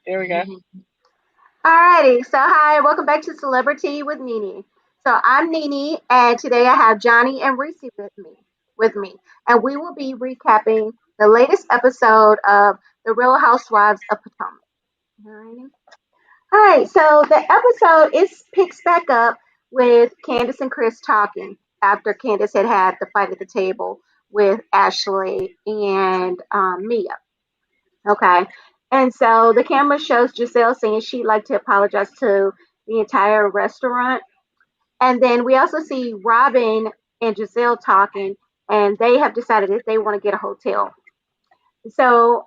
There we go. Alrighty, so hi, welcome back to Celebrity with Nene. So I'm Nene, and today I have Johnny and Reese with me, and we will be recapping the latest episode of The Real Housewives of Potomac. Alrighty. All right, so the episode is picks back up with Candace and Chris talking after Candace had the fight at the table with Ashley and Mia. Okay. And so the camera shows Giselle saying she'd like to apologize to the entire restaurant. And then we also see Robin and Giselle talking, and they have decided that they want to get a hotel. So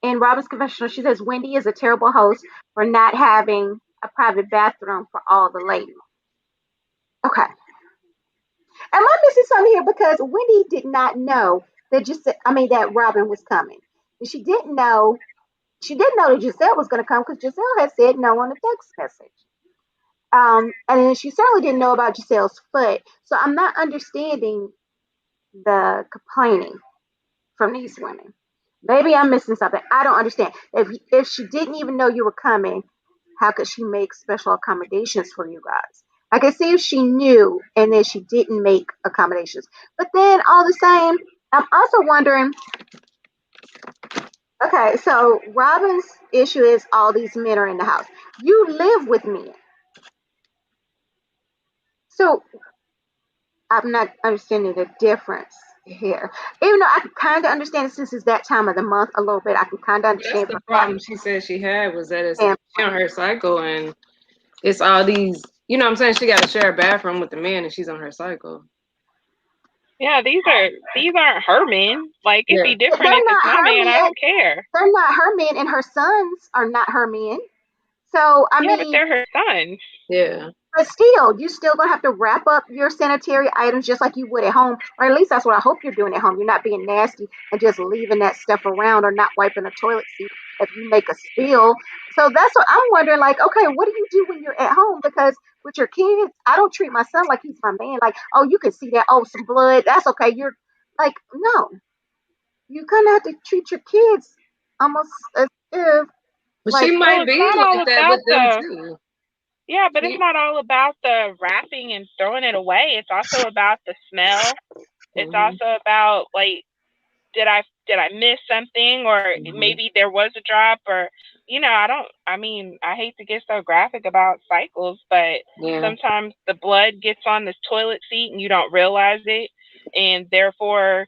in Robin's confessional, she says Wendy is a terrible host for not having a private bathroom for all the ladies. Okay. Am I missing something here? Because Wendy did not know that Robin was coming. She didn't know that Giselle was going to come because Giselle had said no on the text message. And then she certainly didn't know about Giselle's foot. So I'm not understanding the complaining from these women. Maybe I'm missing something. I don't understand. If she didn't even know you were coming, how could she make special accommodations for you guys? I can see if she knew and then she didn't make accommodations. But then all the same, I'm also wondering. Okay, so Robin's issue is all these men are in the house. You live with men. So I'm not understanding the difference here. Even though I can kind of understand it since it's that time of the month a little bit, I can kind of understand. That's the problem she said she had was that it's on her cycle and it's all these, you know what I'm saying? She got to share a bathroom with the men and she's on her cycle. Yeah, these aren't her men. Like it'd be different if it's my man. I don't care. They're not her men, and her sons are not her men. So I mean, but they're her sons. Yeah. But still, you still gonna have to wrap up your sanitary items just like you would at home, or at least that's what I hope you're doing at home. You're not being nasty and just leaving that stuff around, or not wiping a toilet seat if you make a spill. So that's what I'm wondering. Like, okay, what do you do when you're at home? Because with your kids, I don't treat my son like he's my man. Like, oh, you can see that. Oh, some blood. That's okay. You're like, no. You kind of have to treat your kids almost as if. But like, she might be like that with them too. Yeah, but it's not all about the wrapping and throwing it away. It's also about the smell. It's also about like, did I miss something, or maybe there was a drop, or I hate to get so graphic about cycles, but sometimes the blood gets on the toilet seat and you don't realize it, and therefore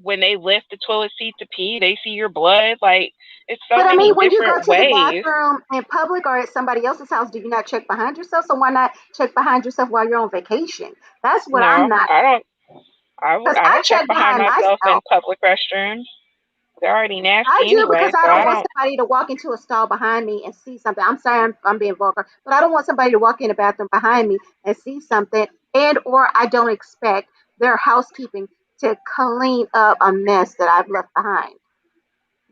when they lift the toilet seat to pee, they see your blood. Like, it's so many different ways. But I mean, when you go to the bathroom in public or at somebody else's house, do you not check behind yourself? So why not check behind yourself while you're on vacation? That's what I'm not. I don't check behind myself in public restrooms. They're already nasty I do anyway, because I don't want somebody to walk into a stall behind me and see something. I'm sorry, I'm being vulgar, but I don't want somebody to walk in the bathroom behind me and see something, or I don't expect their housekeeping to clean up a mess that I've left behind.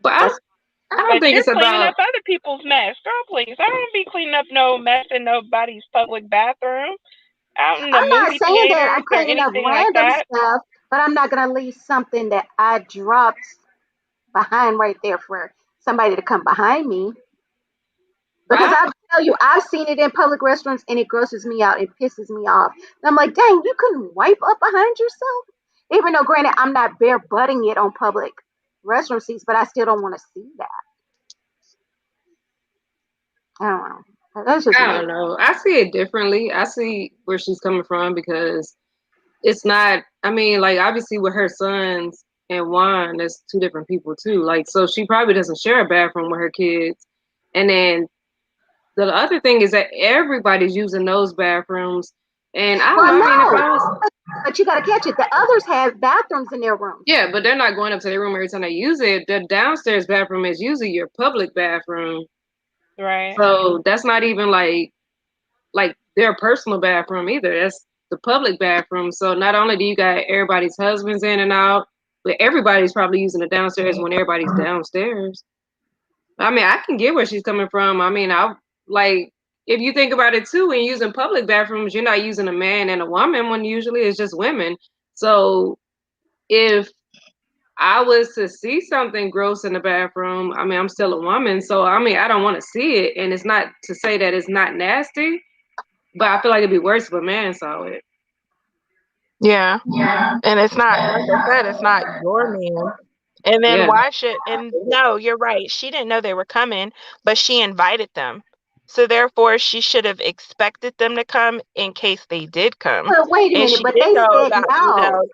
But I don't think it's cleaning up other people's mess, girl. Please, I don't be cleaning up no mess in nobody's public bathroom. I'm not saying that I'm cleaning up random stuff, but I'm not gonna leave something that I dropped behind right there for somebody to come behind me. Because I tell you, I've seen it in public restrooms and it grosses me out. It pisses me off. And I'm like, dang, you couldn't wipe up behind yourself? Even though, granted, I'm not bare butting it on public restroom seats, but I still don't want to see that. I don't know. That's just I don't know. I see it differently. I see where she's coming from because it's not, I mean, like, obviously with her sons and Juan, there's two different people too. Like, so she probably doesn't share a bathroom with her kids. And then the other thing is that everybody's using those bathrooms. And I don't know. But you got to catch it. The others have bathrooms in their rooms. Yeah, but they're not going up to their room every time they use it. The downstairs bathroom is usually your public bathroom. Right. So that's not even like their personal bathroom either. That's the public bathroom. So not only do you got everybody's husbands in and out, but everybody's probably using the downstairs when everybody's downstairs. I mean, I can get where she's coming from. I mean, if you think about it too, when you're using public bathrooms, you're not using a man and a woman when usually it's just women. So if I was to see something gross in the bathroom, I mean, I'm still a woman, so I mean, I don't want to see it. And it's not to say that it's not nasty, but I feel like it'd be worse if a man saw it. Yeah. And it's not, like I said, it's not your man. And then Yeah. why should, and no, you're right. She didn't know they were coming, but she invited them. So therefore, she should have expected them to come in case they did come. But wait a And minute, she but did they know said about no. Giselle.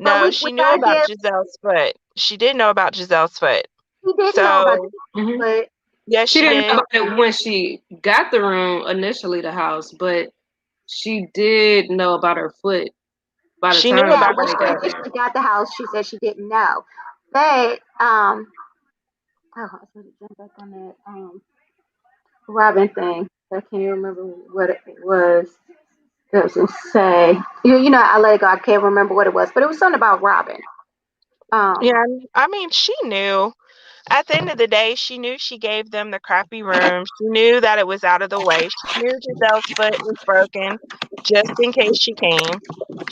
But No, we she knew gotta about give. Giselle's foot. She did know about Giselle's foot. He didn't know about So, this, Hmm. but yes, She she didn't know did. about it when she got the room initially, the house, but she did know about her foot by the She knew time yeah, about when her when they she got foot. there. initially got the house, she said she didn't know. But oh, I was going to jump back on that Robin thing. I can't even remember what it was. It was to say, I let it go. I can't remember what it was, but it was something about Robin. Um, Yeah, I mean, she knew. At the end of the day, she knew she gave them the crappy room. She knew that it was out of the way. She knew Giselle's foot was broken just in case she came.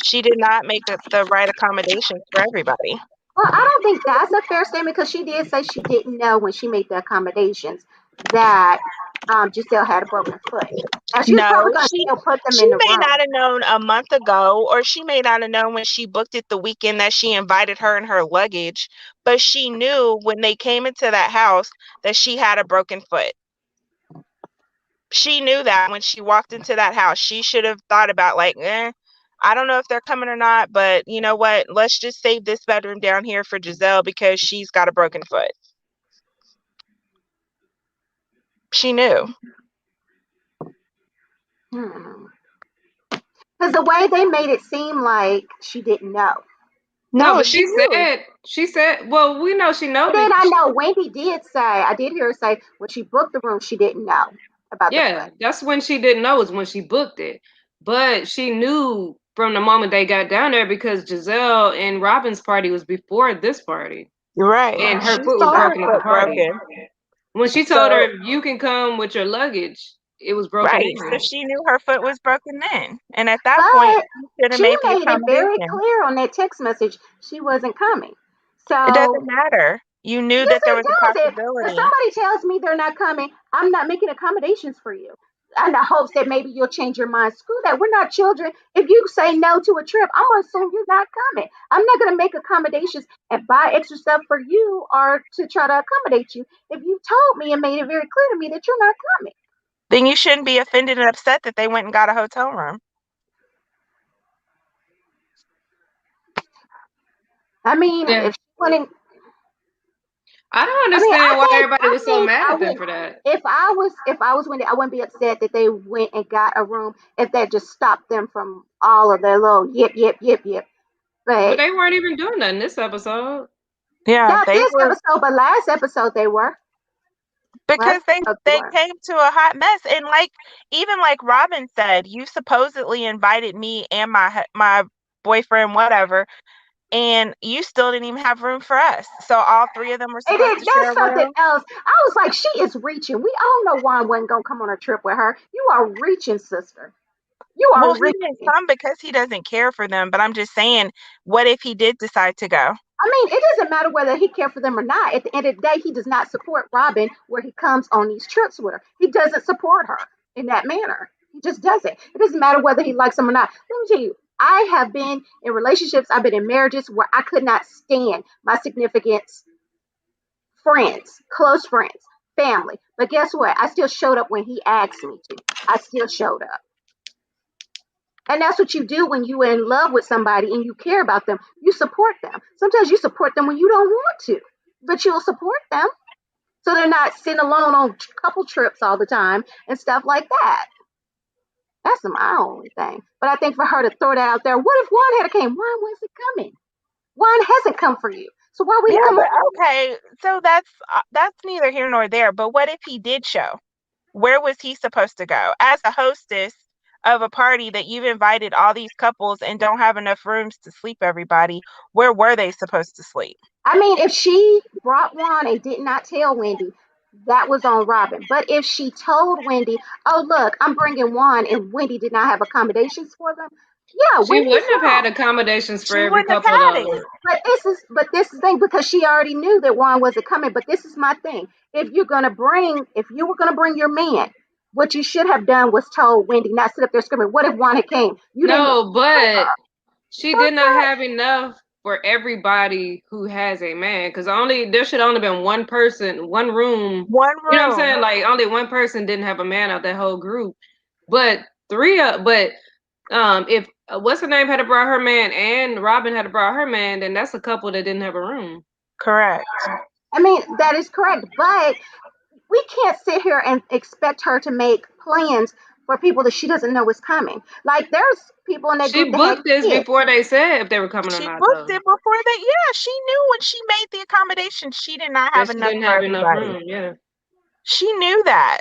She did not make the right accommodations for everybody. well, I don't think that's a fair statement because she did say she didn't know when she made the accommodations that Giselle had a broken foot. Now she was probably No, going to she still put them she in the may room. not have known a month ago, or she may not have known when she booked it the weekend that she invited her and her luggage, but she knew when they came into that house that she had a broken foot. She knew that when she walked into that house. She should have thought about like, I don't know if they're coming or not, but you know what? Let's just save this bedroom down here for Giselle because she's got a broken foot. She knew. Because the way they made it seem like she didn't know. No, No, but she knew. she said, well, we know she know And then because I know Wendy did say, I did hear her say when she booked the room, she didn't know about the yeah, foot. that's when she didn't know is when she booked it. But she knew from the moment they got down there because Giselle and Robin's party was before this party. You're right. And her She foot was saw her broken at the foot party. broken. When she told So, her you can come with your luggage, it was broken right. So in. she knew her foot was broken then. And at that point, But she should have she made the made it very accommodation. clear on that text message she wasn't coming. It So doesn't matter. You knew yes, that there it was a does. If possibility. somebody tells me they're not coming, I'm not making accommodations for you. In the hopes that maybe you'll change your mind. Screw that. We're not children. If you say no to a trip, I'm gonna assume you're not coming. I'm not gonna make accommodations and buy extra stuff for you or to try to accommodate you if you told me and made it very clear to me that you're not coming. Then you shouldn't be offended and upset that they went and got a hotel room. I mean, Yeah. if she wouldn't, I don't I mean, understand why everybody I was so think mad I at them would. for that. If I was Wendy, I wouldn't be upset that they went and got a room if that just stopped them from all of their little yip yip yip yip. But But they weren't even doing that in this episode. Yeah, not they this were episode, but last episode they were. because Last they episode they they were. came to a hot mess and like even like Robin said, you supposedly invited me and my boyfriend whatever and you still didn't even have room for us. So all three of them were And supposed then to share that's a something room. else. I was like, she is reaching. We all know Juan wasn't gonna come on a trip with her. You are reaching, sister. You are Well, he didn't reaching. come because he doesn't care for them, but I'm just saying, what if he did decide to go? I mean, it doesn't matter whether he cared for them or not. At the end of the day, he does not support Robin where he comes on these trips with her. He doesn't support her in that manner. He just doesn't. It doesn't matter whether he likes them or not. Let me tell you, I have been in relationships, I've been in marriages where I could not stand my significant friends, close friends, family. But guess what? I still showed up when he asked me to. I still showed up. And that's what you do when you're in love with somebody and you care about them. You support them. Sometimes you support them when you don't want to, but you'll support them. So they're not sitting alone on couple trips all the time and stuff like that. That's my only thing. But I think for her to throw that out there, what if Juan had came? Juan wasn't coming. Juan hasn't come for you. So why would he Yeah, come but on? okay, so that's neither here nor there. But what if he did show? Where was he supposed to go? As a hostess of a party that you've invited all these couples and don't have enough rooms to sleep everybody, where were they supposed to sleep? I mean, if she brought Juan and did not tell Wendy, that was on Robin. But if she told Wendy, oh, look, I'm bringing Juan, and Wendy did not have accommodations for them, Yeah, She Wendy's wouldn't have had wrong. accommodations for She every wouldn't have couple had though. it. But this is the thing, because she already knew that Juan wasn't coming. But this is my thing. If you were gonna bring your man, what you should have done was told Wendy, not sit up there screaming, "What if Juan had came?" You didn't No, bring but her. she So did it's not not. have enough for everybody who has a man. Because only there should only been one person, one room. One You know what I'm room. saying? Like only one person didn't have a man out that whole group. But if what's her name had to brought her man and Robin had to brought her man, then that's a couple that didn't have a room. Correct. I mean, that is correct, but we can't sit here and expect her to make plans for people that she doesn't know is coming. Like, there's people in that group She that had booked this kids. before they said if they were coming or She not, booked though. it before that. Yeah, she knew when she made the accommodation, she did not That have she enough didn't for have enough everybody. room. Yeah. She knew that.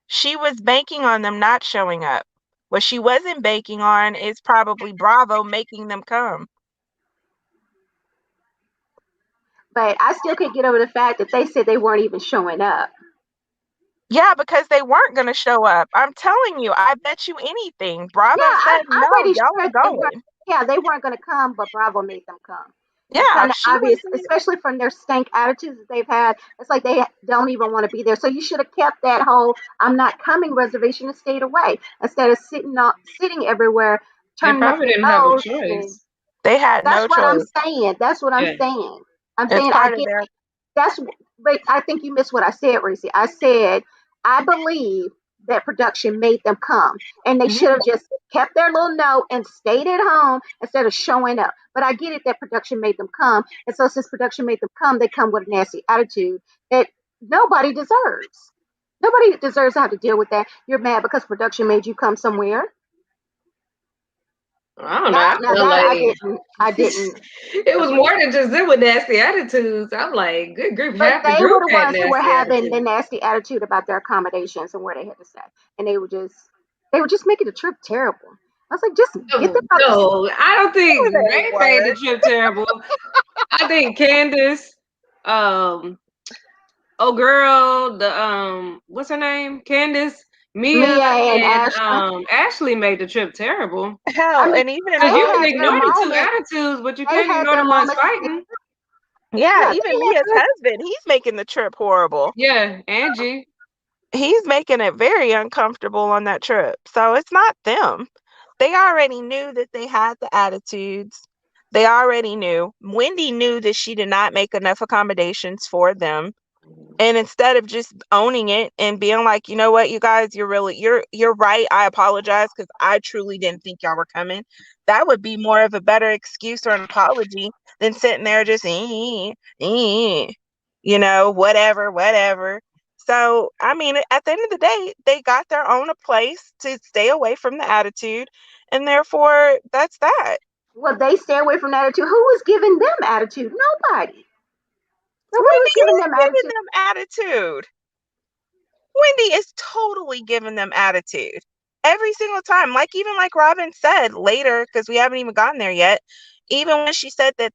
She was banking on them not showing up. What she wasn't banking on is probably Bravo making them come. But I still can't get over the fact that they said they weren't even showing up. Yeah, because they weren't going to show up. I'm telling you, I bet you anything. Yeah, Bravo said, I'm no, pretty y'all sure are they weren't. going. Yeah, they weren't going to come, but Bravo made them come. It's Yeah, kind if of she obvious, wasn't. especially from their stank attitudes that they've had. It's like they don't even want to be there. So you should have kept that whole "I'm not coming" reservation and stayed away instead of sitting everywhere, They turning up probably your didn't have a nose. And choice. They had that's no what I'm choice. saying. That's what I'm Yeah. saying. I'm It's saying I part of get their. that's, but I think you missed what I said, Reese. I said I believe that production made them come, and they Mhm. should have just kept their little note and stayed at home instead of showing up. But I get it that production made them come, and so since production made them come, they come with a nasty attitude that nobody deserves. Nobody deserves to have to deal with that. You're mad because production made you come somewhere. I don't know. Now, I now feel that I like didn't, I didn't it was more than just them with nasty attitudes. I'm like, good group, But half the they were group the had ones who were nasty having the attitudes. nasty attitude about their accommodations and where they had to stay, and they were just making the trip terrible. I was like, just get them No, out the city. no, I don't think They Ray made the were. trip terrible. I think Candace, um, oh girl, what's her name? Candace, Mia, Mia and and Ashley. Ashley made the trip terrible. I Hell, mean, and even they Cause you can had their ignore the two moments. attitudes, but you They can't had ignore their the ones moments. fighting. yeah, Yeah, even they Mia's had. husband, he's making the trip horrible. Yeah, Angie. He's making it very uncomfortable on that trip. So it's not them. They already knew that they had the attitudes. They already knew. Wendy knew that she did not make enough accommodations for them. And instead of just owning it and being like, you know what, you guys, you're right. I apologize because I truly didn't think y'all were coming. That would be more of a better excuse or an apology than sitting there just whatever, whatever. So I mean, at the end of the day, they got their own a place to stay away from the attitude, and therefore that's that. Well, they stay away from attitude. Who was giving them attitude? Nobody. Nobody was Wendy giving is them giving attitude. them attitude. Wendy is totally giving them attitude every single time. Even like Robin said later, because we haven't even gotten there yet. Even when she said that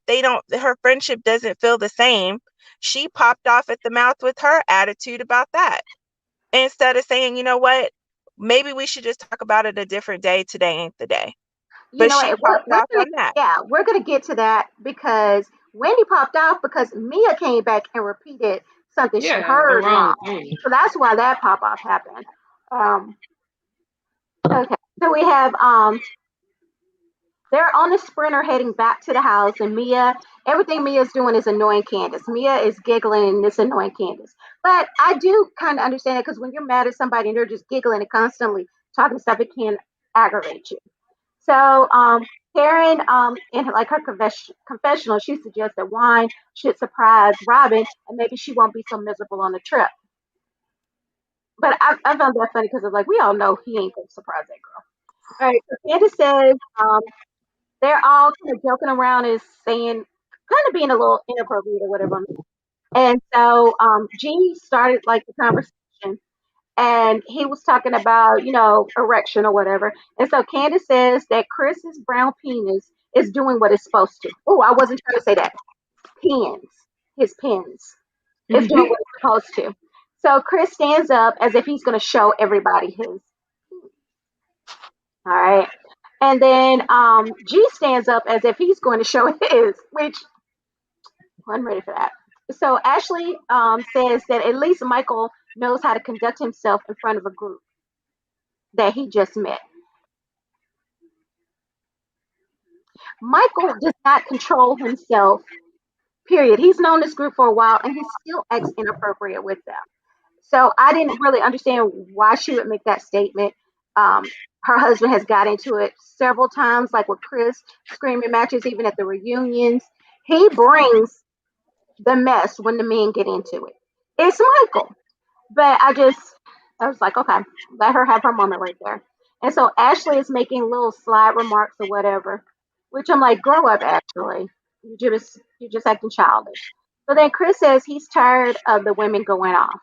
her friendship doesn't feel the same, she popped off at the mouth with her attitude about that. Instead of saying, you know what, maybe we should just talk about it a different day. Today ain't the day. You But know she what? popped We're off gonna on that. yeah, we're gonna get to that because Wendy popped off because Mia came back and repeated something she Yeah, the heard wrong wrong. thing. So that's why that pop off happened. Um, okay, so we have they're on the sprinter heading back to the house, and everything Mia's doing is annoying Candace. Mia is giggling and it's annoying Candace. But I do kind of understand it because when you're mad at somebody and they're just giggling and constantly talking stuff, it can aggravate you. So Karen, in like her confessional, she suggests that wine should surprise Robin, and maybe she won't be so miserable on the trip. But I found that funny because it's like we all know he ain't gonna surprise that girl. All right, so Candace says they're all kind of joking around and saying, kind of being a little inappropriate or whatever. And so Gene started like the conversation, and he was talking about, erection or whatever. And so Candace says that Chris's brown penis is doing what it's supposed to. Oh, I wasn't trying to say that. Pins, his pins, is doing what it's supposed to. So Chris stands up as if he's going to show everybody his. All right. And then G stands up as if he's going to show his, which I'm ready for that. So Ashley says that at least Michael knows how to conduct himself in front of a group that he just met. Michael does not control himself, period. He's known this group for a while and he still acts inappropriate with them. So I didn't really understand why she would make that statement. Um, Her husband has got into it several times, like with Chris, screaming matches, even at the reunions. He brings the mess when the men get into it. It's Michael. But I was like, okay, let her have her moment right there. And so Ashley is making little slide remarks or whatever, which I'm like, grow up, Ashley. You're just acting childish. So then Chris says he's tired of the women going off.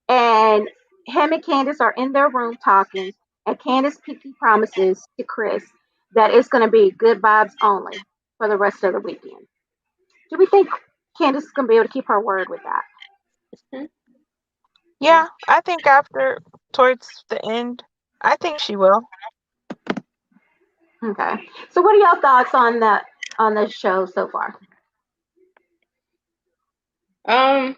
And him and Candace are in their room talking, and Candace pinky promises to Chris that it's going to be good vibes only for the rest of the weekend. Do we think Candace is going to be able to keep her word with that? Yeah, I think after towards the end, I think she will. Okay. So, what are y'all thoughts on the show so far? Um,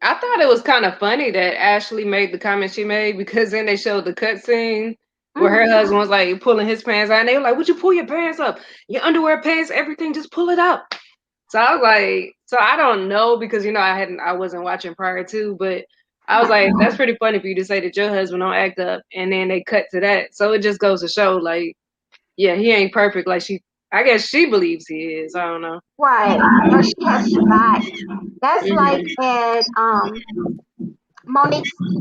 I thought it was kind of funny that Ashley made the comment she made because then they showed the cutscene where her Mm, husband was like pulling his pants out, and they were like, "Would you pull your pants up? Your underwear, pants, everything, just pull it up." So I was like, so I don't know because I wasn't watching prior to, but I was right. like, that's pretty funny for you to say that your husband don't act up, and then they cut to that. So it just goes to show, like, yeah, he ain't perfect. Like I guess she believes he is. I don't know. Right. But she has forgotten. That's like Mhm. at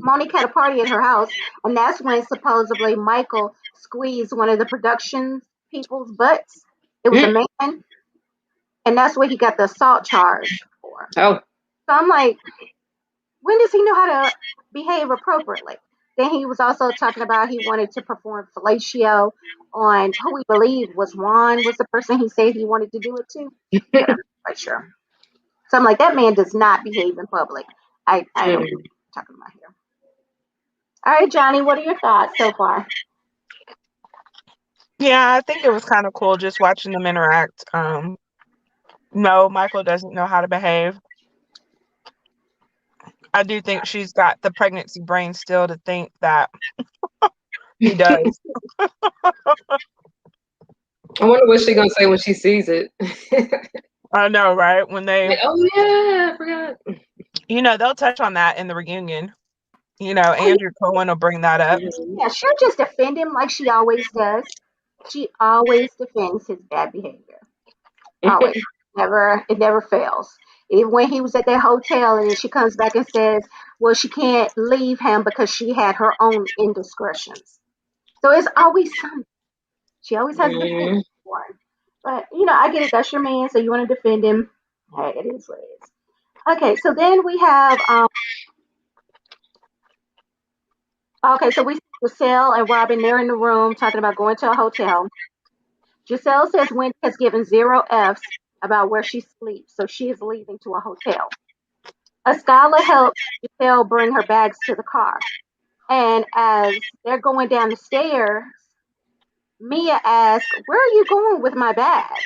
Monique had a party at her house, and that's when supposedly Michael squeezed one of the production people's butts. It was a man, and that's what he got the assault charge for. Oh. So I'm like, when does he know how to behave appropriately? Then he was also talking about he wanted to perform fellatio on who we believe was Juan was the person he said he wanted to do it to, but I'm not quite sure. So I'm like, that man does not behave in public. I don't know what I'm talking about here. All right, Johnny, what are your thoughts so far? Yeah, I think it was kind of cool just watching them interact. No, Michael doesn't know how to behave. I do think she's got the pregnancy brain still to think that he does. I wonder what she's gonna say when she sees it. I know, right? When they, Like, oh yeah, I forgot. they'll touch on that in the reunion. Oh, Andrew Cohen will bring that up. Mhm. yeah, she'll just defend him like she always does. She always defends his bad behavior. Always. It never fails. Even when he was at that hotel and then she comes back and says, well, she can't leave him because she had her own indiscretions. So it's always something. She always has a defense Mhm. for him. But, I get it. That's your man, so you want to defend him. Hey, it is what it is. Okay, so then we have, okay, so we see Giselle and Robin, they're in the room talking about going to a hotel. Giselle says Wendy has given zero F's about where she sleeps, so she is leaving to a hotel. Ascala helps Giselle bring her bags to the car. And as they're going down the stairs, Mia asks, where are you going with my bag?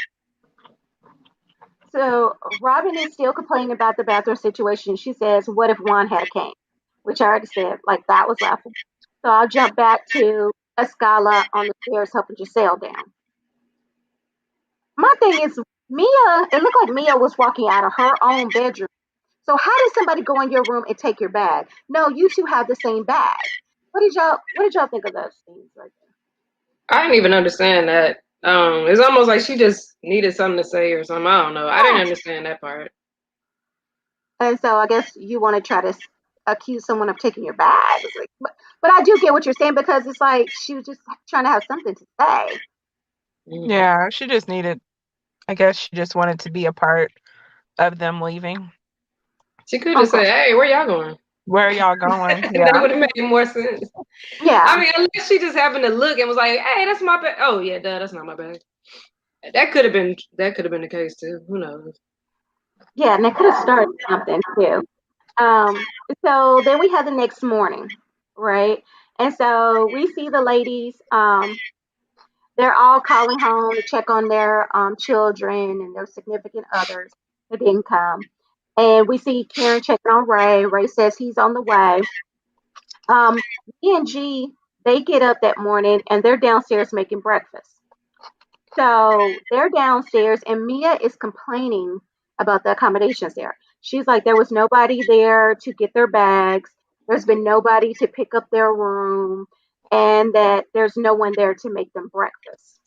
So Robin is still complaining about the bathroom situation. She says, what if Juan had a cane? Which I already said, like that was laughable. So I'll jump back to Escala on the stairs helping Giselle down. My thing is, it looked like Mia was walking out of her own bedroom. So how did somebody go in your room and take your bag? No, you two have the same bag. What did y'all think of those things right I didn't even understand that. It's almost like she just needed something to say or something. I don't know. I there? didn't Yeah. understand that part. And so I guess you want to try to accuse someone of taking your bag. It's like, but I do get what you're saying because it's like she was just trying to have something to say. Mhm. Yeah, I guess she just wanted to be a part of them leaving. She could just Okay. say, "Hey, where y'all going?" Where are y'all going? That Yeah. would have made more sense. I Yeah. mean, unless she just happened to look and was like, "Hey, that's my bag." Oh yeah, duh, that's not my bag. That could have been the case too. Who knows? Yeah. And they could have started something too. Um, so then we have the next morning, right? And so we see the ladies. They're all calling home to check on their children and their significant others that didn't come. And we see Karen checking on Ray. Ray says he's on the way. Um, E and G, they get up that morning and they're downstairs making breakfast. So they're downstairs, and Mia is complaining about the accommodations there. She's like, there was nobody there to get their bags. There's been nobody to pick up their room, and that there's no one there to make them breakfast.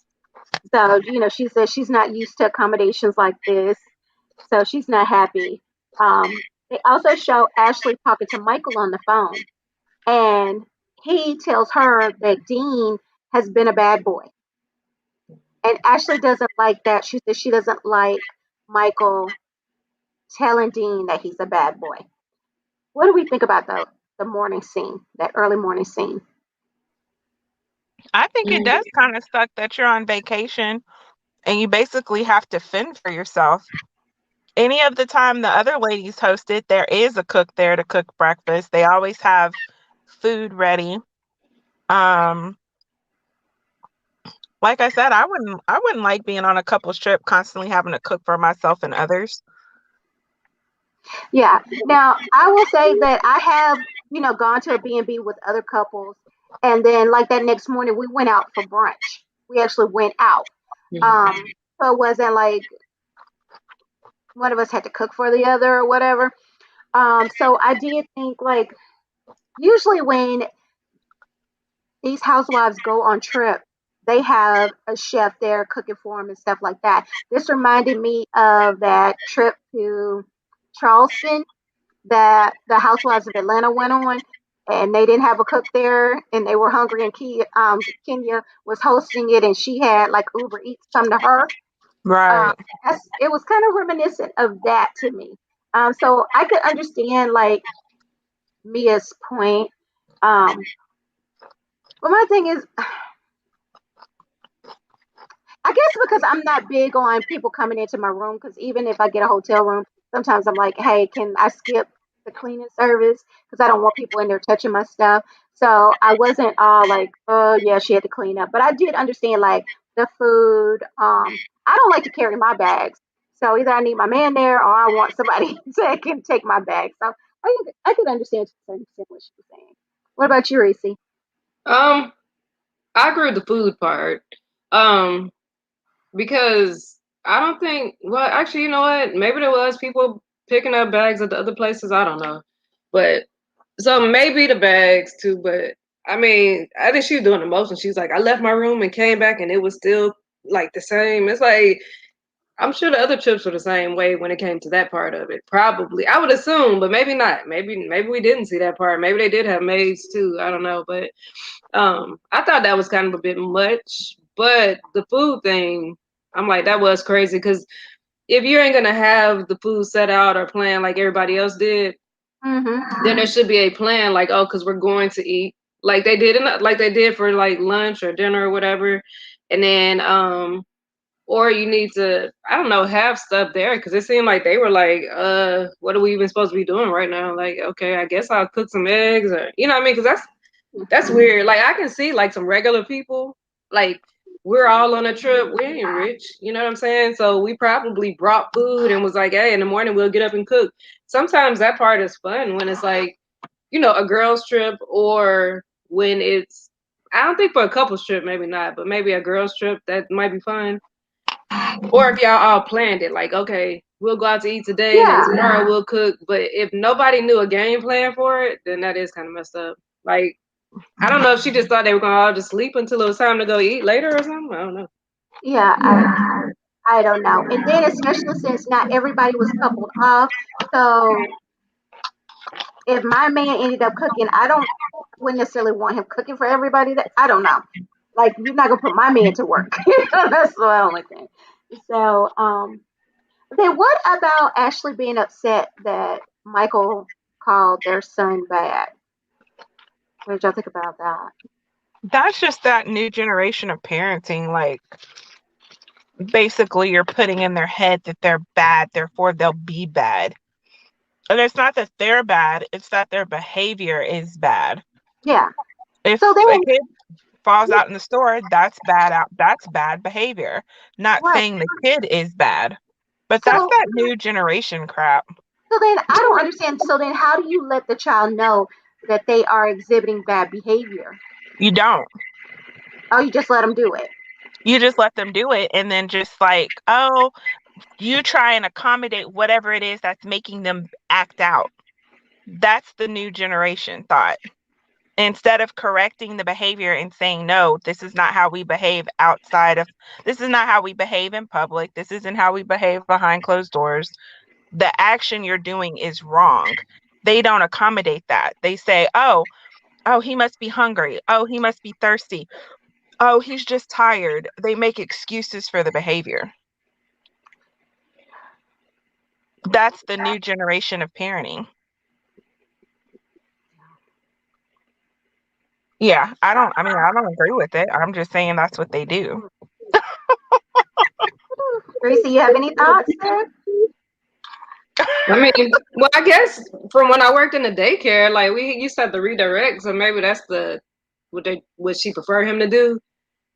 So, she says she's not used to accommodations like this. So she's not happy. They also show Ashley talking to Michael on the phone, and he tells her that Dean has been a bad boy. And Ashley doesn't like that. She says she doesn't like Michael telling Dean that he's a bad boy. What do we think about the morning scene, that early morning scene? I think it does kind of suck that you're on vacation and you basically have to fend for yourself. Any of the time the other ladies host it, there is a cook there to cook breakfast. They always have food ready. Um, like I said, I wouldn't like being on a couple's trip constantly having to cook for myself and others. Yeah. Now, I will say that I have, gone to a B&B with other couples, and then like that next morning we went out for brunch. We actually went out. So it wasn't like one of us had to cook for the other or whatever. So I did think like usually when these housewives go on trip, they have a chef there cooking for them and stuff like that. This reminded me of that trip to Charleston that the housewives of Atlanta went on, and they didn't have a cook there, and they were hungry, and Kenya was hosting it, and she had like Uber Eats come to her. Um, Right. it was kind of reminiscent of that to me. So I could understand like Mia's point. Um, but my thing is, I guess because I'm not big on people coming into my room, because even if I get a hotel room, sometimes I'm like, hey, can I skip the cleaning service? Because I don't want people in there touching my stuff. So I wasn't all like, oh, yeah, she had to clean up. But I did understand like the food. I don't like to carry my bags. So either I need my man there or I want somebody that can take my bag. So I could understand to a certain extent what she was saying. What about you, Reese? Um, I agree with the food part. Um, because I don't think. Well, actually, you know what? Maybe there was people picking up bags at the other places. I don't know, but so maybe the bags too. But I mean, I think she was doing the most. And she's like, I left my room and came back, and it was still like the same. It's like I'm sure the other trips were the same way when it came to that part of it. Probably, I would assume, but maybe not. Maybe we didn't see that part. Maybe they did have maids too. I don't know, but I thought that was kind of a bit much. But the food thing, I'm like, that was crazy because if you ain't gonna have the food set out or planned like everybody else did, then there should be a plan like, oh, because we're going to eat like they did like they did for like lunch or dinner or whatever, and then or you need to, I don't know, have stuff there because it seemed like they were like, what are we even supposed to be doing right now? Like, okay, I guess I'll cook some eggs or you know what I mean? Because that's weird. Like I can see like some regular people, like we're all on a trip. We ain't rich, you know what I'm saying? So we probably brought food and was like, hey, in the morning we'll get up and cook. Sometimes that part is fun when it's like, a girls trip or when it's I don't think for a couples trip, maybe not, but maybe a girls trip that might be fun. Or if y'all all planned it, like, okay, we'll go out to eat today, then Yeah. tomorrow we'll cook. But if nobody knew a game plan for it, then that is kind of messed up. Like, I don't know if she just thought they were gonna all just sleep until it was time to go eat later or something. I don't know. Yeah, I don't know. And then especially since not everybody was coupled off, so if my man ended up cooking, wouldn't necessarily want him cooking for everybody. That I don't know. Like you're not gonna put my man to work. That's the only thing. So, then what about Ashley being upset that Michael called their son bad? What did y'all think about that? That's just that new generation of parenting. Like, basically, you're putting in their head that they're bad, therefore they'll be bad. And it's not that they're bad, it's that their behavior is bad. Yeah. If So a then, kid falls out in the store, that's bad behavior. Not Right. saying the kid is bad, but that's So that new generation crap. so then I don't understand. So then how do you let the child know that they are exhibiting bad behavior? You don't. Oh, you just let them do it. You just let them do it and then just like, oh, you try and accommodate whatever it is that's making them act out. That's the new generation thought. Instead of correcting the behavior and saying, no, this is not how we behave outside of, this is not how we behave in public. This isn't how we behave behind closed doors. The action you're doing is wrong. They don't accommodate that. They say, oh, he must be hungry. Oh, he must be thirsty. Oh, he's just tired. They make excuses for the behavior. That's the new generation of parenting. Yeah, I don't agree with it. I'm just saying that's what they do. Reese, you have any thoughts there? I mean, well, I guess from when I worked in the daycare, like we used to have to redirect, so maybe that's what she prefer him to do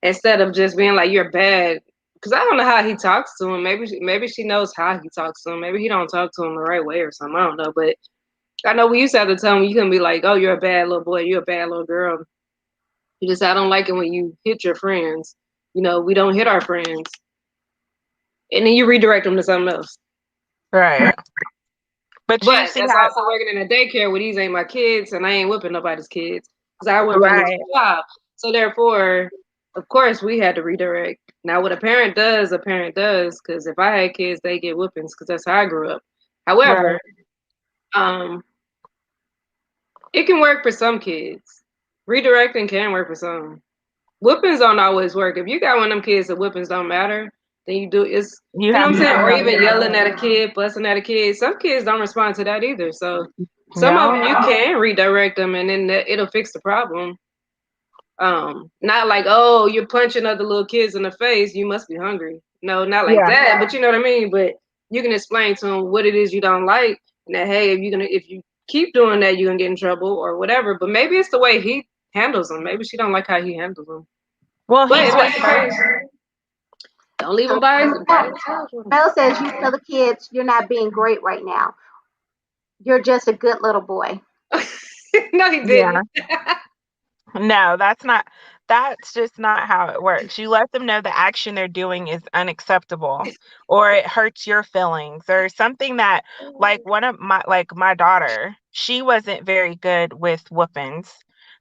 instead of just being like you're bad. Because I don't know how he talks to him. Maybe she knows how he talks to him. Maybe he don't talk to him the right way or something. I don't know, but I know we used to have to tell him you can be like, oh, you're a bad little boy, you're a bad little girl. You just I don't like it when you hit your friends. You know, we don't hit our friends, and then you redirect them to something else. Right. But you But see that's how, also working in a daycare where these ain't my kids, and I ain't whipping nobody's kids because I work on this right, job. So therefore, of course, we had to redirect. Now, what a parent does, because if I had kids, they get whoopings because that's how I grew up. right. However, um, it can work for some kids. Redirecting can work for some. Whoopings don't always work. If you got one of them kids that whoopings don't matter, then You you know have what I'm to saying? do Or even something yelling else. at a kid, fussing at a kid. Some kids don't respond to that either. So some of them No. you can redirect them and then it'll fix the problem. Not like, oh, you're punching other little kids in the face, you must be hungry. No, not like Yeah. that, but you know what I mean? But you can explain to them what it is you don't like and that hey, if you keep doing that, you're gonna get in trouble or whatever. But maybe it's the way he handles them. Maybe she don't like how he handles them. Well, But he's if with that's the her. case, don't leave them So by themselves. Mel says you tell the kids you're not being great right now. You're just a good little boy. No, he Yeah. didn't. No, that's just not how it works. You let them know the action they're doing is unacceptable or it hurts your feelings or something that like my daughter, she wasn't very good with whoopings.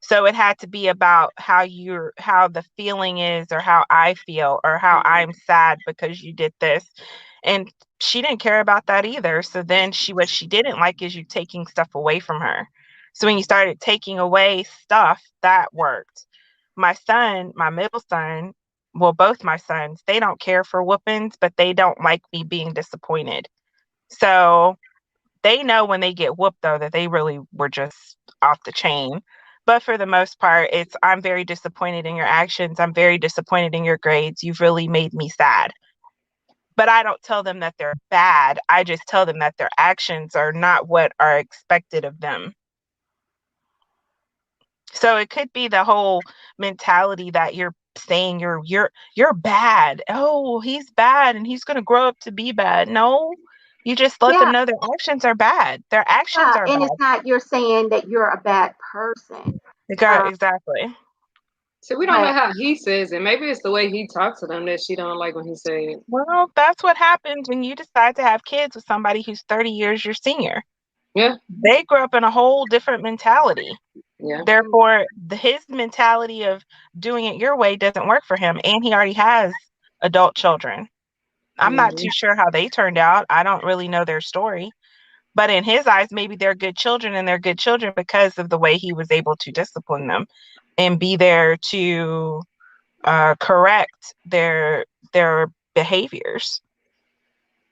So it had to be about how the feeling is or how I feel or how I'm sad because you did this. And she didn't care about that either. So then what she didn't like is you taking stuff away from her. So when you started taking away stuff, that worked. My son, my middle son, well, both my sons, they don't care for whoopings, but they don't like me being disappointed. So they know when they get whooped, though, that they really were just off the chain. But for the most part, it's I'm very disappointed in your actions. I'm very disappointed in your grades. You've really made me sad. But I don't tell them that they're bad. I just tell them that their actions are not what are expected of them. So it could be the whole mentality that you're saying you're bad. Oh, he's bad and he's going to grow up to be bad. No, you just let them Yeah, know their actions are bad. Their actions yeah. are And it's bad. not you're saying that you're a bad person. Um, Exactly. So we don't know but how he says it. Maybe it's the way he talks to them that she don't like when he say it. Well, that's what happens when you decide to have kids with somebody who's 30 years your senior. Yeah, They grew up in a whole different mentality. yeah. Therefore, his mentality of doing it your way doesn't work for him, and he already has adult children. I'm not Mm-hmm. too sure how they turned out. I don't really know their story. But in his eyes, maybe they're good children and they're good children because of the way he was able to discipline them and be there to correct their behaviors.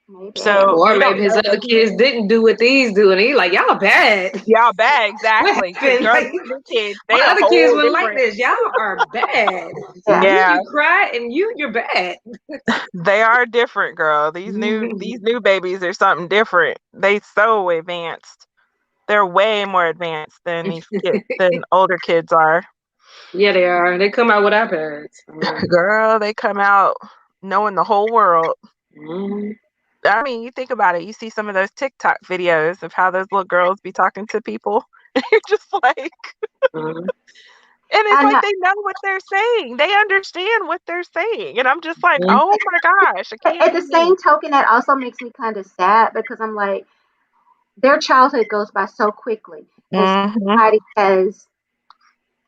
maybe. So Or they maybe don't his know other that he kids didn't do what these do, and he like y'all bad. y'all bad What exactly because happened? girl, Like these new kids my they a other kids whole were like different. this. Y'all are bad. Yeah. Yeah, You cry, and you're bad. they are different, girl. These new babies are something different. They so advanced. They're way more advanced than these kids than older kids are. Yeah, they are. They come out with iPads. Girl, they come out knowing the whole world. Mm-hmm. I mean, you think about it. You see some of those TikTok videos of how those little girls be talking to people. And you're just like, Mm-hmm. and it's I like know. they know what they're saying. They understand what they're saying. And I'm just like, Mm-hmm. oh my gosh, I can't At the believe. same token, that also makes me kind of sad because I'm like, their childhood goes by so quickly, and Hmm. somebody has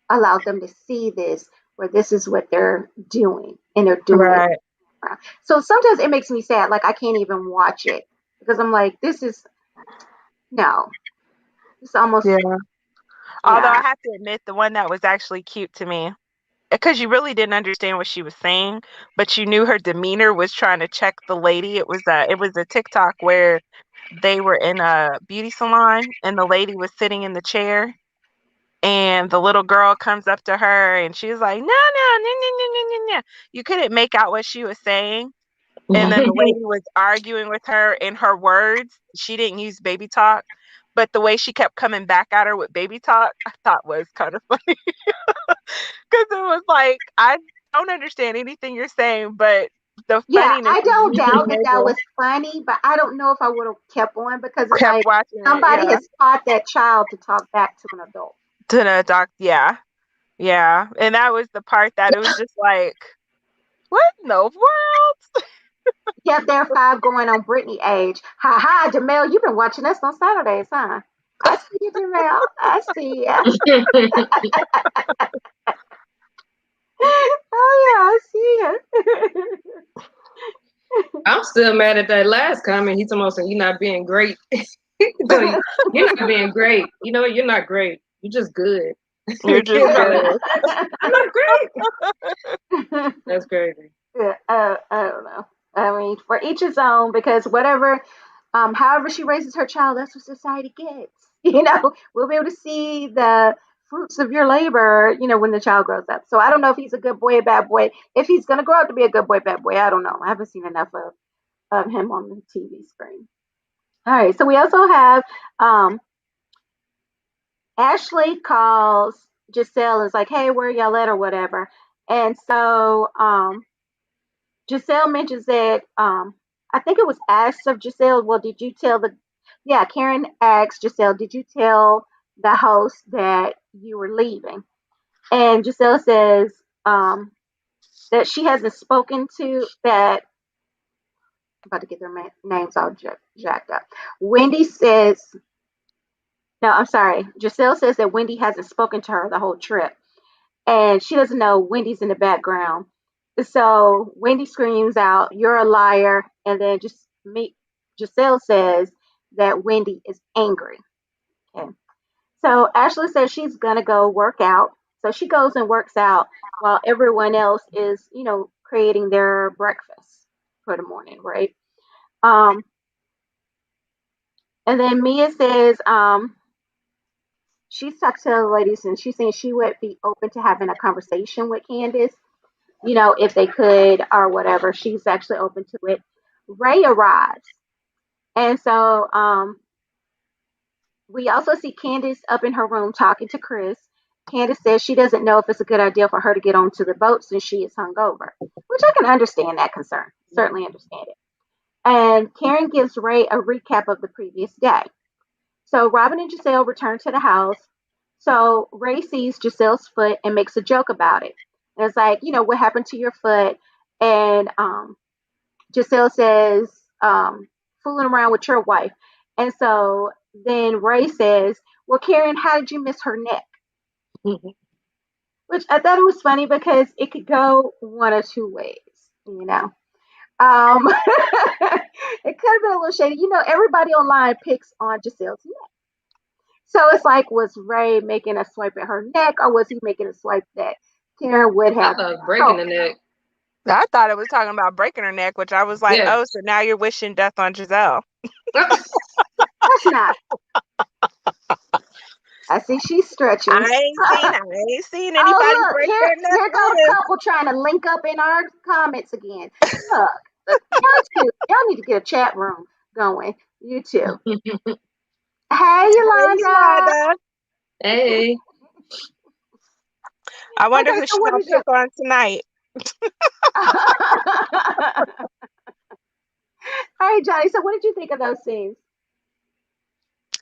allowed them to see this, where this is what they're doing, and they're doing it. Right. So sometimes it makes me sad. Like I can't even watch it because I'm like, this is no. It's almost Yeah. Although yeah. I have to admit, the one that was actually cute to me, because you really didn't understand what she was saying, but you knew her demeanor was trying to check the lady. It was a TikTok where they were in a beauty salon and the lady was sitting in the chair and the little girl comes up to her and she's like, no, no, no, no, no, no, no, no. You couldn't make out what she was saying. And then the lady was arguing with her in her words. She didn't use baby talk, but the way she kept coming back at her with baby talk, I thought was kind of funny because it was like, I don't understand anything you're saying, but the Yeah, funniness I is don't you being doubt that that able was funny, but I don't know if I would have kept on because it's kept like watching it, somebody yeah. has taught that child to talk back to an adult. To the doc, yeah, yeah, and that was the part that it was just like, what in the world? Yep, they're five going on Britney age. Ha ha, Jamel, you've been watching us on Saturdays, huh? I see you, Jamel. I see you. Oh yeah, I see you. I'm still mad at that last comment. He told me, "You're not being great." No, you're not being great. You know, you're not great. You're just good. The You're just kid's probably, good. I'm not great. That's crazy. Yeah, I don't know. I mean, for each his own, because whatever, however she raises her child, that's what society gets. You know, we'll be able to see the fruits of your labor, you know, when the child grows up. So I don't know if he's a good boy, a bad boy. If he's going to grow up to be a good boy, bad boy, I don't know. I haven't seen enough of him on the TV screen. All right. So we also have um, Ashley calls Giselle and is like, hey, where y'all at or whatever. And so Giselle mentions that I think it was asked of Giselle, well, did you tell the yeah, Karen asked Giselle, did you tell the host that you were leaving? And Giselle says that she hasn't spoken to that. I'm about to get their names all jacked up. Wendy says, no, I'm sorry. Giselle says that Wendy hasn't spoken to her the whole trip. And she doesn't know Wendy's in the background. So Wendy screams out, "You're a liar!" And then just me, Giselle says that Wendy is angry. Okay. So Ashley says she's gonna go work out. So she goes and works out while everyone else is, you know, creating their breakfast for the morning, right? Um, and then Mia says she's talked to the ladies and she's saying she would be open to having a conversation with Candace, you know, if they could or whatever. She's actually open to it. Ray arrives. And so we also see Candace up in her room talking to Chris. Candace says she doesn't know if it's a good idea for her to get onto the boat since she is hungover, which I can understand that concern. Certainly understand it. And Karen gives Ray a recap of the previous day. So Robin and Giselle return to the house. So Ray sees Giselle's foot and makes a joke about it. And it's like, you know, what happened to your foot? And Giselle says, fooling around with your wife. And so then Ray says, well, Karen, how did you miss her neck? Which I thought it was funny because it could go one or two ways, you know. It could have been a little shady. You know, everybody online picks on Giselle's neck. So it's like, was Ray making a swipe at her neck or was he making a swipe that Karen would I have? thought breaking Oh, the neck. I thought it was talking about breaking her neck, which I was like, Yeah. oh, so now you're wishing death on Giselle. that's not. I see she's stretching. I ain't seen anybody Oh, look, break their neck here goes with him. couple trying to link up in our comments again. Look, y'all need to get a chat room going. You too. Hey, Hey, Yolanda. Yolanda. Hey. I wonder Okay, who so she what gonna is your pick on tonight. Hey Johnny, so what did you think of those scenes?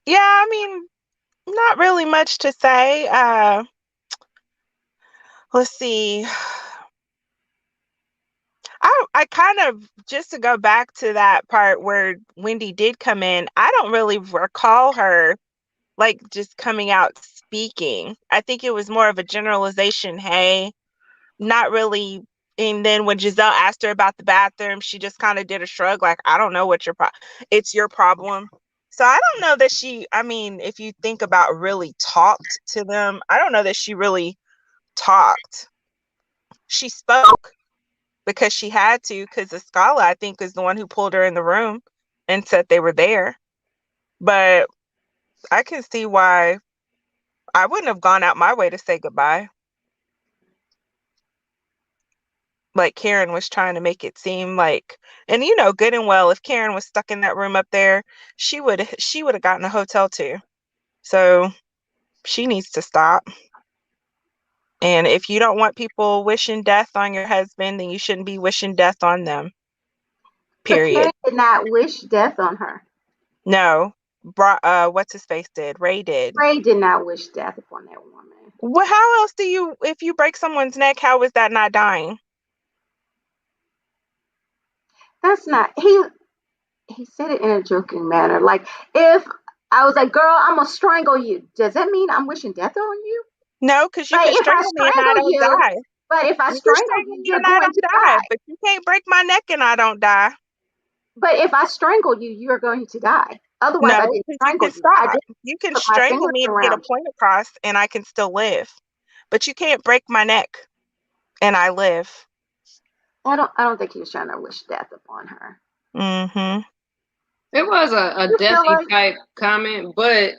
Yeah, I mean, not really much to say. Let's see. I kind of, just to go back to that part where Wendy did come in, I don't really recall her like just coming out speaking. I think it was more of a generalization, hey, not really. And then when Giselle asked her about the bathroom, she just kind of did a shrug, like, I don't know what it's your problem. So I don't know that she, I mean, if you think about really talked to them, I don't know that she really talked. She spoke because she had to, because Escala, I think, is the one who pulled her in the room and said they were there. But I can see why I wouldn't have gone out my way to say goodbye. Like Karen was trying to make it seem like, and you know good and well, if Karen was stuck in that room up there, she would have gotten a hotel too. So she needs to stop. And if you don't want people wishing death on your husband, then you shouldn't be wishing death on them. But Karen Period. did not wish death on her. No. What's his face did? Ray did. Ray did not wish death upon that woman. Well, how else do you, if you break someone's neck, how is that not dying? That's not he said it in a joking manner. Like if I was like, girl, I'm gonna strangle you. Does that mean I'm wishing death on you? No, because you But can if I strangle me and I strangle don't you, die. but if I You can strangle strangle you, me you're and I going don't to die, die. but you can't break my neck and I don't die. But if I strangle you, you're going to die. Otherwise, I No, didn't because you strangle can you. I stop. didn't You can put my strangle fingers me and get a around you. point across and I can still live. But you can't break my neck and I live. I don't think he was trying to wish death upon her. Mm-hmm. It was a You feel deathy like type comment, but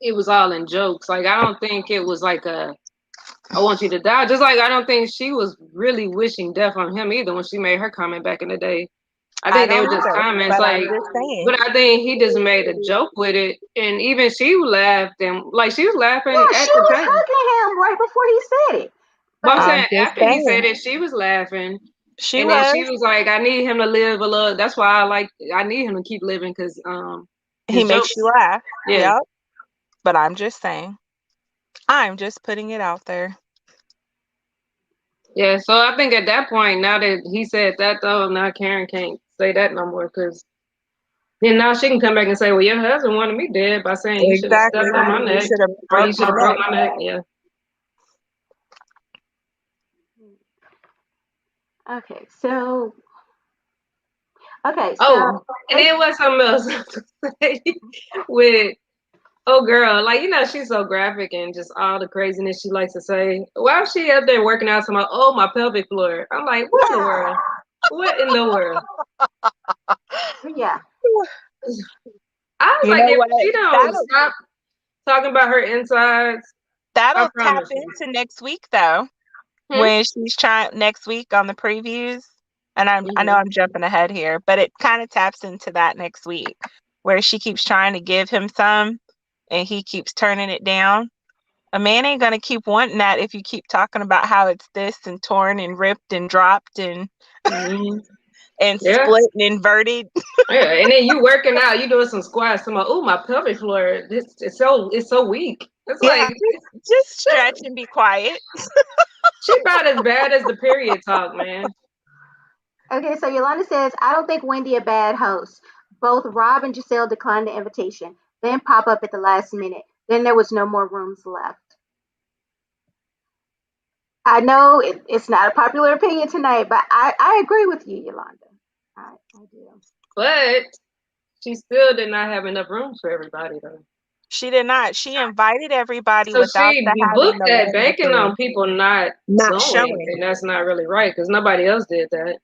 it was all in jokes. Like I don't think it was like a I want you to die. Just like I don't think she was really wishing death on him either when she made her comment back in the day. I I think they don't were just either, comments but I'm like, just saying. but I think he just made a joke with it, and even she laughed and like she was laughing yeah, at she the was time. hugging him right before he said it. But I'm But I'm saying just after he said saying. it, she was laughing, She and then she was. was like, "I need him to live a little." That's why I need him to keep living because He his makes jokes, you laugh. yeah, Yep. But I'm just saying. I'm just putting it out there. yeah. So I think at that point, now that he said that though, now Karen can't say that no more because then now she can come back and say, "Well, your husband wanted me dead by saying you should have stepped Exactly. on my You neck should have or you broke should my have broke neck. my neck." Yeah. okay, so okay, so Oh, and then what's something else to say with oh girl, like she's so graphic and just all the craziness she likes to say. While she up there working out, something, oh my pelvic floor. I'm like, what in the world? What in the world? yeah, I was You like, know if what? she don't That'll stop talking about her insides, I that'll tap promise you. into next week though. Hmm? When she's trying next week on the previews. And I know Hmm. I'm jumping ahead here, but it kind of taps into that next week where she keeps trying to give him some and he keeps turning it down. A man ain't gonna keep wanting that if you keep talking about how it's this and torn and ripped and dropped Hmm. and Yeah. split and inverted. Yeah. And then you working out, you doing some squats, I'm like, oh my pelvic floor, this it's so weak. It's Yeah, like just stretch and be quiet. she about as bad as the period talk, man. okay, so Yolanda says, I don't think Wendy a bad host. Both Rob and Giselle declined the invitation, then pop up at the last minute. Then there was no more rooms left. I know it's not a popular opinion tonight, but I agree with you, Yolanda. I do. But she still did not have enough rooms for everybody though. She did not. She invited everybody So without she the having booked the that rooms banking on and people not not going, showing. and that's not really right because nobody else did that.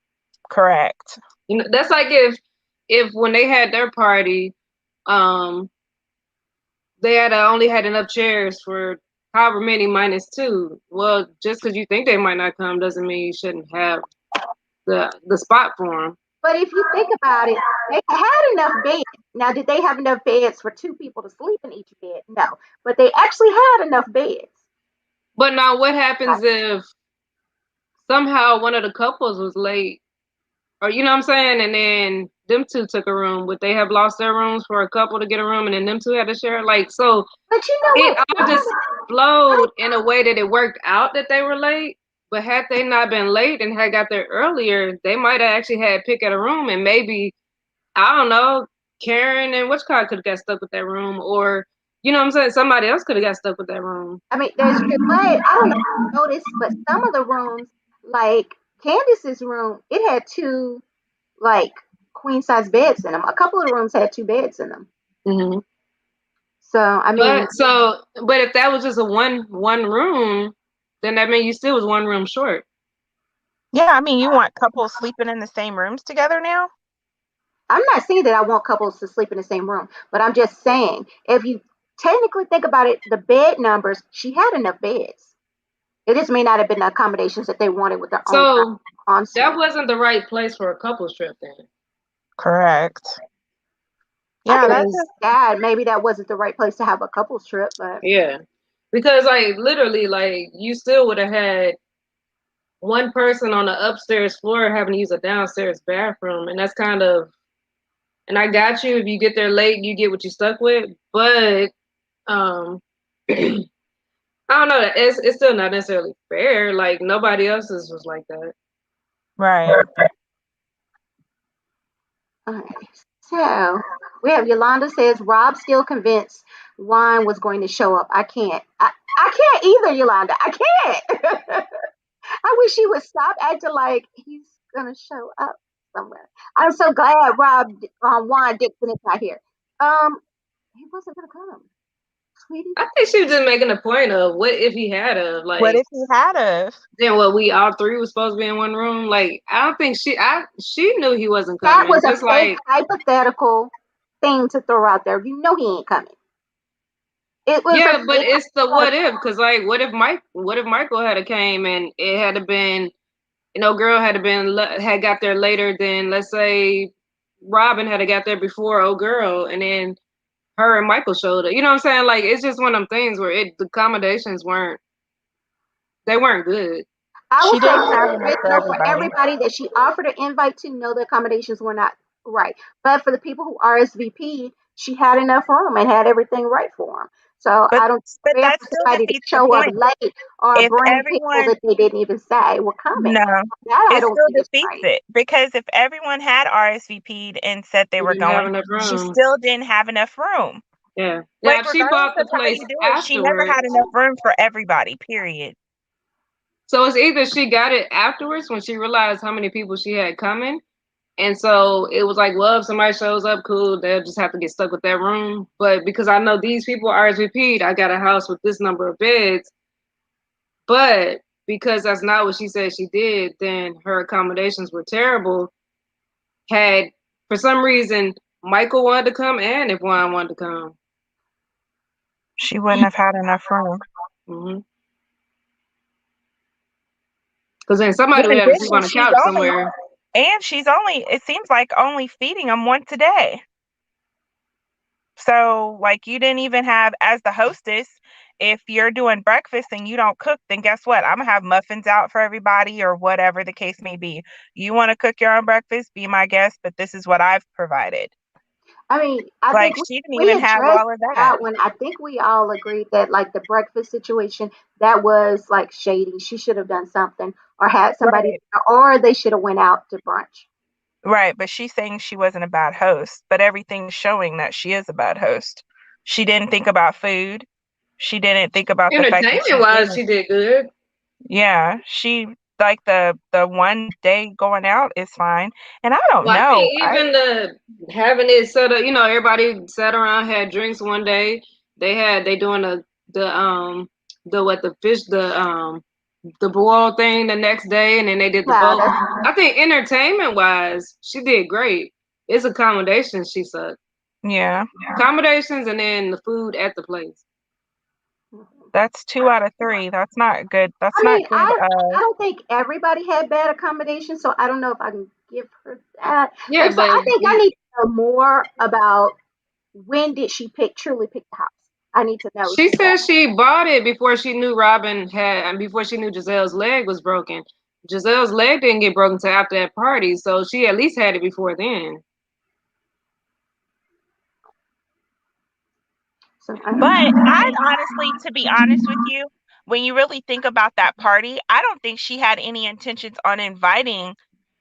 Correct. That's like if when they had their party, um, they had only had enough chairs for however many minus two. Well, just because you think they might not come doesn't mean you shouldn't have the spot for them. But if you think about it, they had enough beds. Now, did they have enough beds for two people to sleep in each bed? No, but they actually had enough beds. But now, what happens if somehow one of the couples was late, or you know what I'm saying, and then them two took a room? Would they have lost their rooms for a couple to get a room, and then them two had to share? Like, so But you know it what? all just flowed in a way that it worked out that they were late. But had they not been late and had got there earlier, they might have actually had pick at a room, and maybe, I don't know, Karen and which car could have got stuck with that room, or you know what I'm saying, somebody else could have got stuck with that room. I mean, there's true, but I don't know if you noticed, but some of the rooms, like Candace's room, it had two like queen size beds in them. A couple of the rooms had two beds in them. Mm-hmm. So I mean, But if that was just a one room, then that means you still was one room short. Yeah, I mean, you want couples sleeping in the same rooms together now? I'm not saying that I want couples to sleep in the same room, but I'm just saying if you technically think about it, the bed numbers, she had enough beds. It just may not have been the accommodations that they wanted with their own So that ensuite. wasn't the right place for a couples trip then. Correct. I Yeah, can that's understand maybe that wasn't the right place to have a couples trip, but Yeah. Because like literally, like you still would have had one person on the upstairs floor having to use a downstairs bathroom, and that's kind of, and I got you, if you get there late, you get what you stuck with. But I don't know. It's still not necessarily fair. Like nobody else's was like that. right. all right. So we have Yolanda says Rob still convinced Juan was going to show up. I can't. I can't either, Yolanda. I can't. I wish he would stop acting like he's gonna show up somewhere. I'm so glad Rob Juan Dixon is not here. He wasn't gonna come, sweetie. I think she was just making a point of what if he had a What like. if he had a? Then what, we all three was supposed to be in one room. Like I don't think she knew he wasn't That coming. was a Just fake like, hypothetical thing to throw out there. You know he ain't coming. It was a yeah, but fake it's the what if, hypothetical. because like what if Michael had came and it had been, girl had got there later than, let's say, Robin had got there before old girl, and then her and Michael showed up. You know what I'm saying? Like it's just one of them things where the accommodations weren't good. I She will say didn't this have is enough good for though for everybody. everybody that she offered an invite to. No, the accommodations were not right, but for the people who RSVP'd, she had enough room and had everything right for them. So But I don't but think it's fair that for still somebody to defeats the show up point. late or If bring people everyone that they didn't even say were coming. No, That I it don't still think is defeats right. it because if everyone had RSVP'd and said they We were didn't have going, enough she room. still didn't have enough room. Yeah. Now Like, if she regardless bought the of how place you do it, she never afterwards, had enough room for everybody, period. so it's either she got it afterwards when she realized how many people she had coming. And so it was like, well, if somebody shows up, cool, they'll just have to get stuck with that room. But because I know these people RSVP'd, I got a house with this number of beds. But because that's not what she said she did, then her accommodations were terrible. Had, for some reason, Michael wanted to come and if Juan wanted to come. She wouldn't have had enough room. Because then somebody In would have to sleep addition, on a couch somewhere. it seems like only feeding them once a day. So, like, you didn't even have, as the hostess, if you're doing breakfast and you don't cook, then guess what? I'm gonna have muffins out for everybody or whatever the case may be. You want to cook your own breakfast? Be my guest, but this is what I've provided. I mean, I Like, think she didn't we even have addressed all of that. that one. I think we all agreed that like the breakfast situation that was like shady. She should have done something or had somebody Right. there, or they should have went out to brunch. Right, but she's saying she wasn't a bad host, but everything's showing that she is a bad host. She didn't think about food. She didn't think about the fact that Entertainment wise, she did good. yeah, she like the one day going out is fine. And I don't Well, I think know. even the having it set up, everybody sat around, had drinks one day. They doing the fish the boil thing the next day, and then they did the Yeah, boat. I think entertainment wise, she did great. It's accommodations she sucked. Yeah, Accommodations and then the food at the place. that's 2 out of 3. That's not good. That's I not mean, good. I don't think everybody had bad accommodations, so I don't know if I can give her that. Yeah, Like, so but I think I need to know more about when did she truly pick the house. I need to know if She she bought. said she bought it before she knew Robin had, and before she knew Giselle's leg was broken. Giselle's leg didn't get broken until after that party, so she at least had it before then. So But I honestly, to be honest with you, when you really think about that party, I don't think she had any intentions on inviting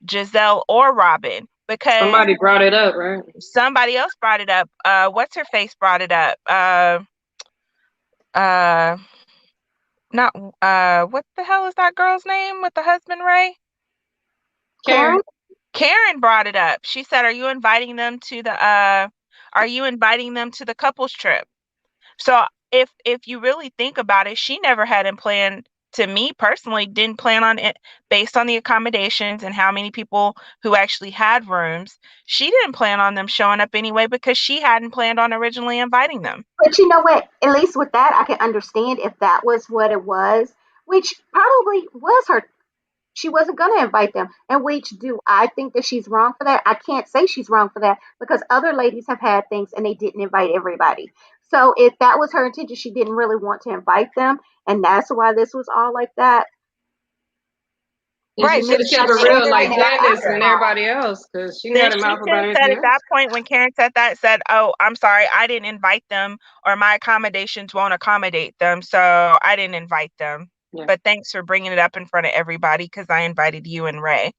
Giselle or Robin because Somebody brought it up, right? somebody else brought it up. What's her face brought it up? Uh, not what the hell is that girl's name with the husband Ray? Karen. Karen, Karen brought it up. She said, are you inviting them to the couples trip?" So if you really think about it, she never had in plan, to me personally, didn't plan on it based on the accommodations and how many people who actually had rooms. She didn't plan on them showing up anyway because she hadn't planned on originally inviting them. but you know what? At least with that, I can understand if that was what it was, which probably was her. She wasn't going to invite them. And which do I think that she's wrong for that? I can't say she's wrong for that because other ladies have had things and they didn't invite everybody. So if that was her intention, she didn't really want to invite them, and that's why this was all like that. And she Right. should Then have she kept it should real have like been made Candace clear. and everybody else, because she Then had a she mouth should about have said everything at that else. point when Karen said that, said, "Oh, I'm sorry, I didn't invite them, or my accommodations won't accommodate them, so I didn't invite them. Yeah. But thanks for bringing it up in front of everybody because I invited you and Ray."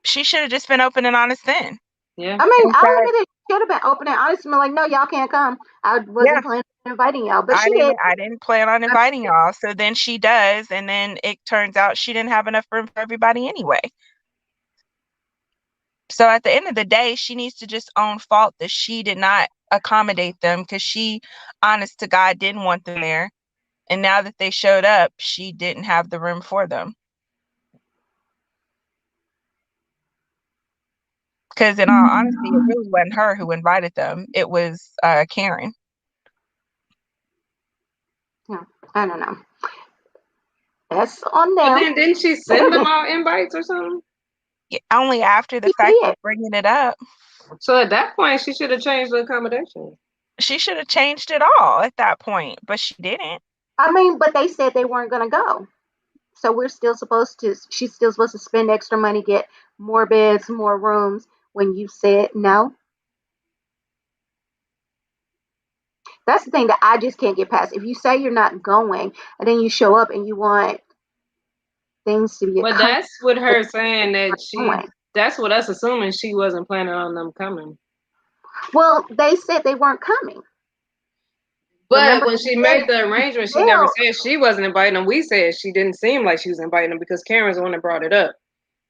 She should have just been open and honest then. Yeah. I mean, And I'll said, admit it should have been open and honest and been like, no, y'all can't come. I "Yeah, wasn't planning on inviting y'all, but she did. I didn't plan on inviting y'all." So then she does, and then it turns out she didn't have enough room for everybody anyway. So at the end of the day, she needs to just own fault that she did not accommodate them because she, honest to God, didn't want them there. And now that they showed up, she didn't have the room for them. Because in all honesty, it really wasn't her who invited them. It was Karen. Yeah, I don't know. That's on But them. then didn't she send them out invites or something? Only after the She fact did. of bringing it up. So at that point, she should have changed the accommodation. She should have changed it all at that point, but she didn't. I mean, but they said they weren't going to go. So we're still supposed to, she's still supposed to spend extra money, get more beds, more rooms when you said no. That's the thing that I just can't get past. If you say you're not going and then you show up and you want things to be But accomplished, that's what her saying that going. that's what us assuming she wasn't planning on them coming. Well, they said they weren't coming. But Remember, when she made the arrangement, she never Bill, said she wasn't inviting them. We said she didn't seem like she was inviting them because Karen's the one that brought it up.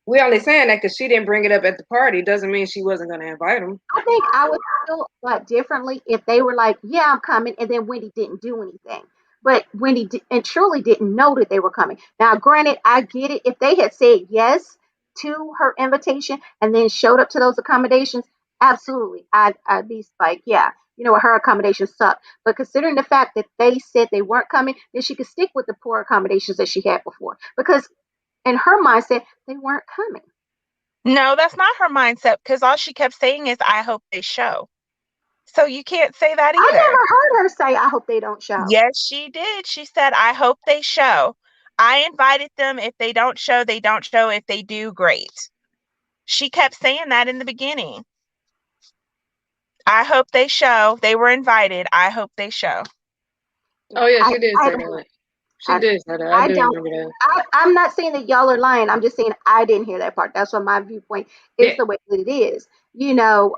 We only saying that because she didn't bring it up at the party. Doesn't mean she wasn't going to invite them. I think I would feel like differently if they were like, "Yeah, I'm coming," and then Wendy didn't do anything. But Wendy and truly didn't know that they were coming. Now, granted, I get it. If they had said yes to her invitation and then showed up to those accommodations, absolutely, I'd be like, yeah, you know what, her accommodations suck. But considering the fact that they said they weren't coming, then she could stick with the poor accommodations that she had before. Because in her mindset, they weren't coming. No, that's not her mindset because all she kept saying is, "I hope they show." So you can't say that I either. never heard her say, "I hope they don't show." Yes, she did. She said, "I hope they show. I invited them. If they don't show, they don't show. If they do, great." She kept saying that in the beginning. "I hope they show. They were invited. I hope they show." Oh yeah, I, she did I say don't. that. She I, did say that. I I do don't. remember that. I'm not saying that y'all are lying. I'm just saying I didn't hear that part. That's what my viewpoint is Yeah. the way that it is. You know,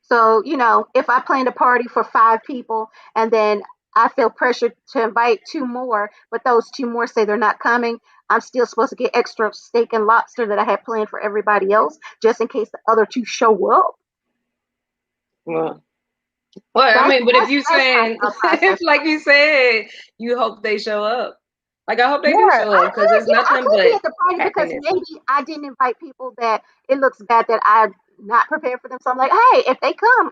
so if I planned a party for 5 people and then I feel pressured to invite 2 more, but those 2 more say they're not coming, I'm still supposed to get extra steak and lobster that I had planned for everybody else, just in case the other 2 show up. Well, well, I That's mean, but if you that's my saying, thought if process. like you said, you hope they show up. Like I hope they do Yeah. show up because it's I nothing could be but at the party because happiness. maybe I didn't invite people that it looks bad that I'm not prepared for them. So I'm like, hey, if they come,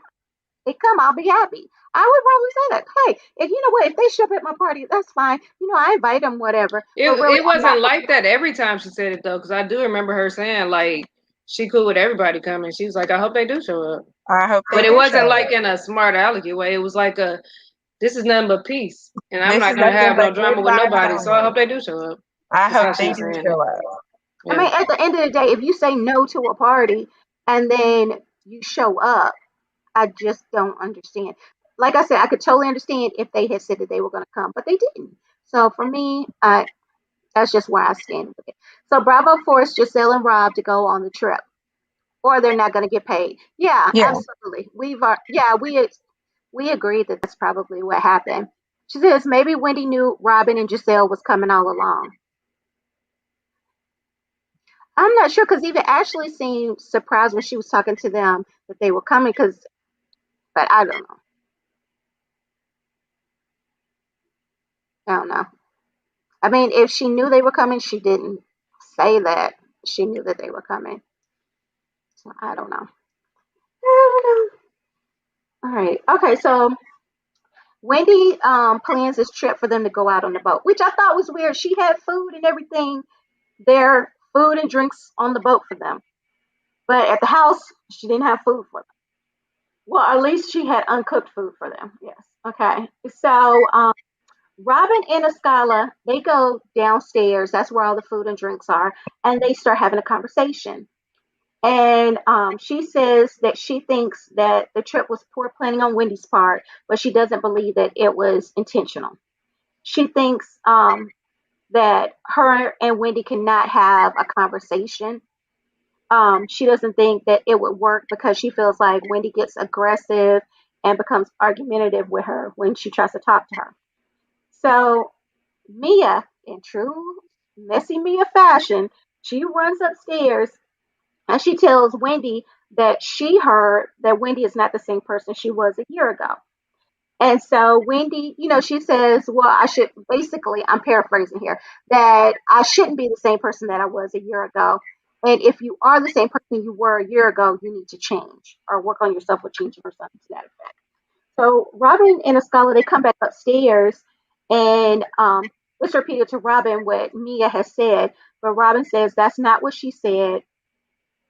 I'll be happy. I would probably say that. Hey, if you know what, if they show up at my party, that's fine. I invite them, whatever. It But really, it I'm not wasn't like prepared. that every time she said it though, because I do remember her saying like she cool with everybody coming. She was like, I hope they do show up. I hope they But it do wasn't show like up. in a smart alecky way. It was like this is nothing but peace, and I'm This not is gonna nothing have but no drama good with vibes nobody. So I only. hope they do show up. I That's hope how they she's do saying it. show up. I Yeah. mean, at the end of the day, if you say no to a party and then you show up, I just don't understand. Like I said, I could totally understand if they had said that they were going to come, but they didn't. So for me, that's just where I stand with it. So Bravo forced Giselle and Rob to go on the trip, or they're not going to get paid. Yeah, Yeah. absolutely. We agreed that that's probably what happened. She says maybe Wendy knew Robin and Giselle was coming all along. I'm not sure because even Ashley seemed surprised when she was talking to them that they were coming. But I don't know. I don't know. I mean, if she knew they were coming, she didn't say that she knew that they were coming. So I don't know. I don't know. All right. Okay. So Wendy plans this trip for them to go out on the boat, which I thought was weird. She had food and everything there, food and drinks on the boat for them. But at the house, she didn't have food for them. Well, at least she had uncooked food for them. Yes. Okay. So Robin and Escala, they go downstairs. That's where all the food and drinks are. And they start having a conversation. And she says that she thinks that the trip was poor planning on Wendy's part, but she doesn't believe that it was intentional. She thinks that her and Wendy cannot have a conversation. She doesn't think that it would work because she feels like Wendy gets aggressive and becomes argumentative with her when she tries to talk to her. So Mia, in true messy Mia fashion, she runs upstairs and she tells Wendy that she heard that Wendy is not the same person she was a year ago. And so Wendy, she says, well, I should basically, I'm paraphrasing here, that I shouldn't be the same person that I was a year ago. And if you are the same person you were a year ago, you need to change or work on yourself with changing or something to that effect. So Robin and Escala, they come back upstairs and it's repeated to Robin what Mia has said, but Robin says that's not what she said.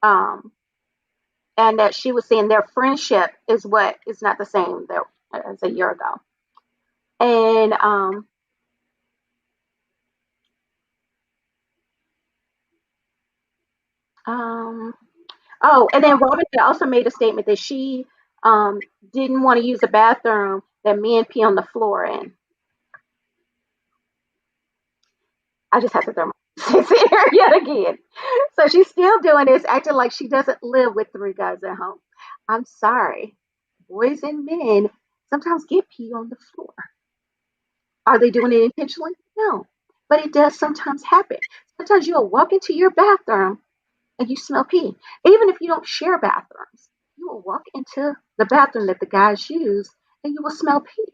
Um, and that she was saying their friendship is what is not the same as a year ago. And um, oh, and then Robin had also made a statement that she didn't want to use a bathroom that men pee on the floor in. I just have to throw my sense in here yet again. So she's still doing this, acting like she doesn't live with three guys at home. I'm sorry. Boys and men sometimes get pee on the floor. Are they doing it intentionally? No. But it does sometimes happen. Sometimes you'll walk into your bathroom and you smell pee. Even if you don't share bathrooms, you will walk into the bathroom that the guys use and you will smell pee.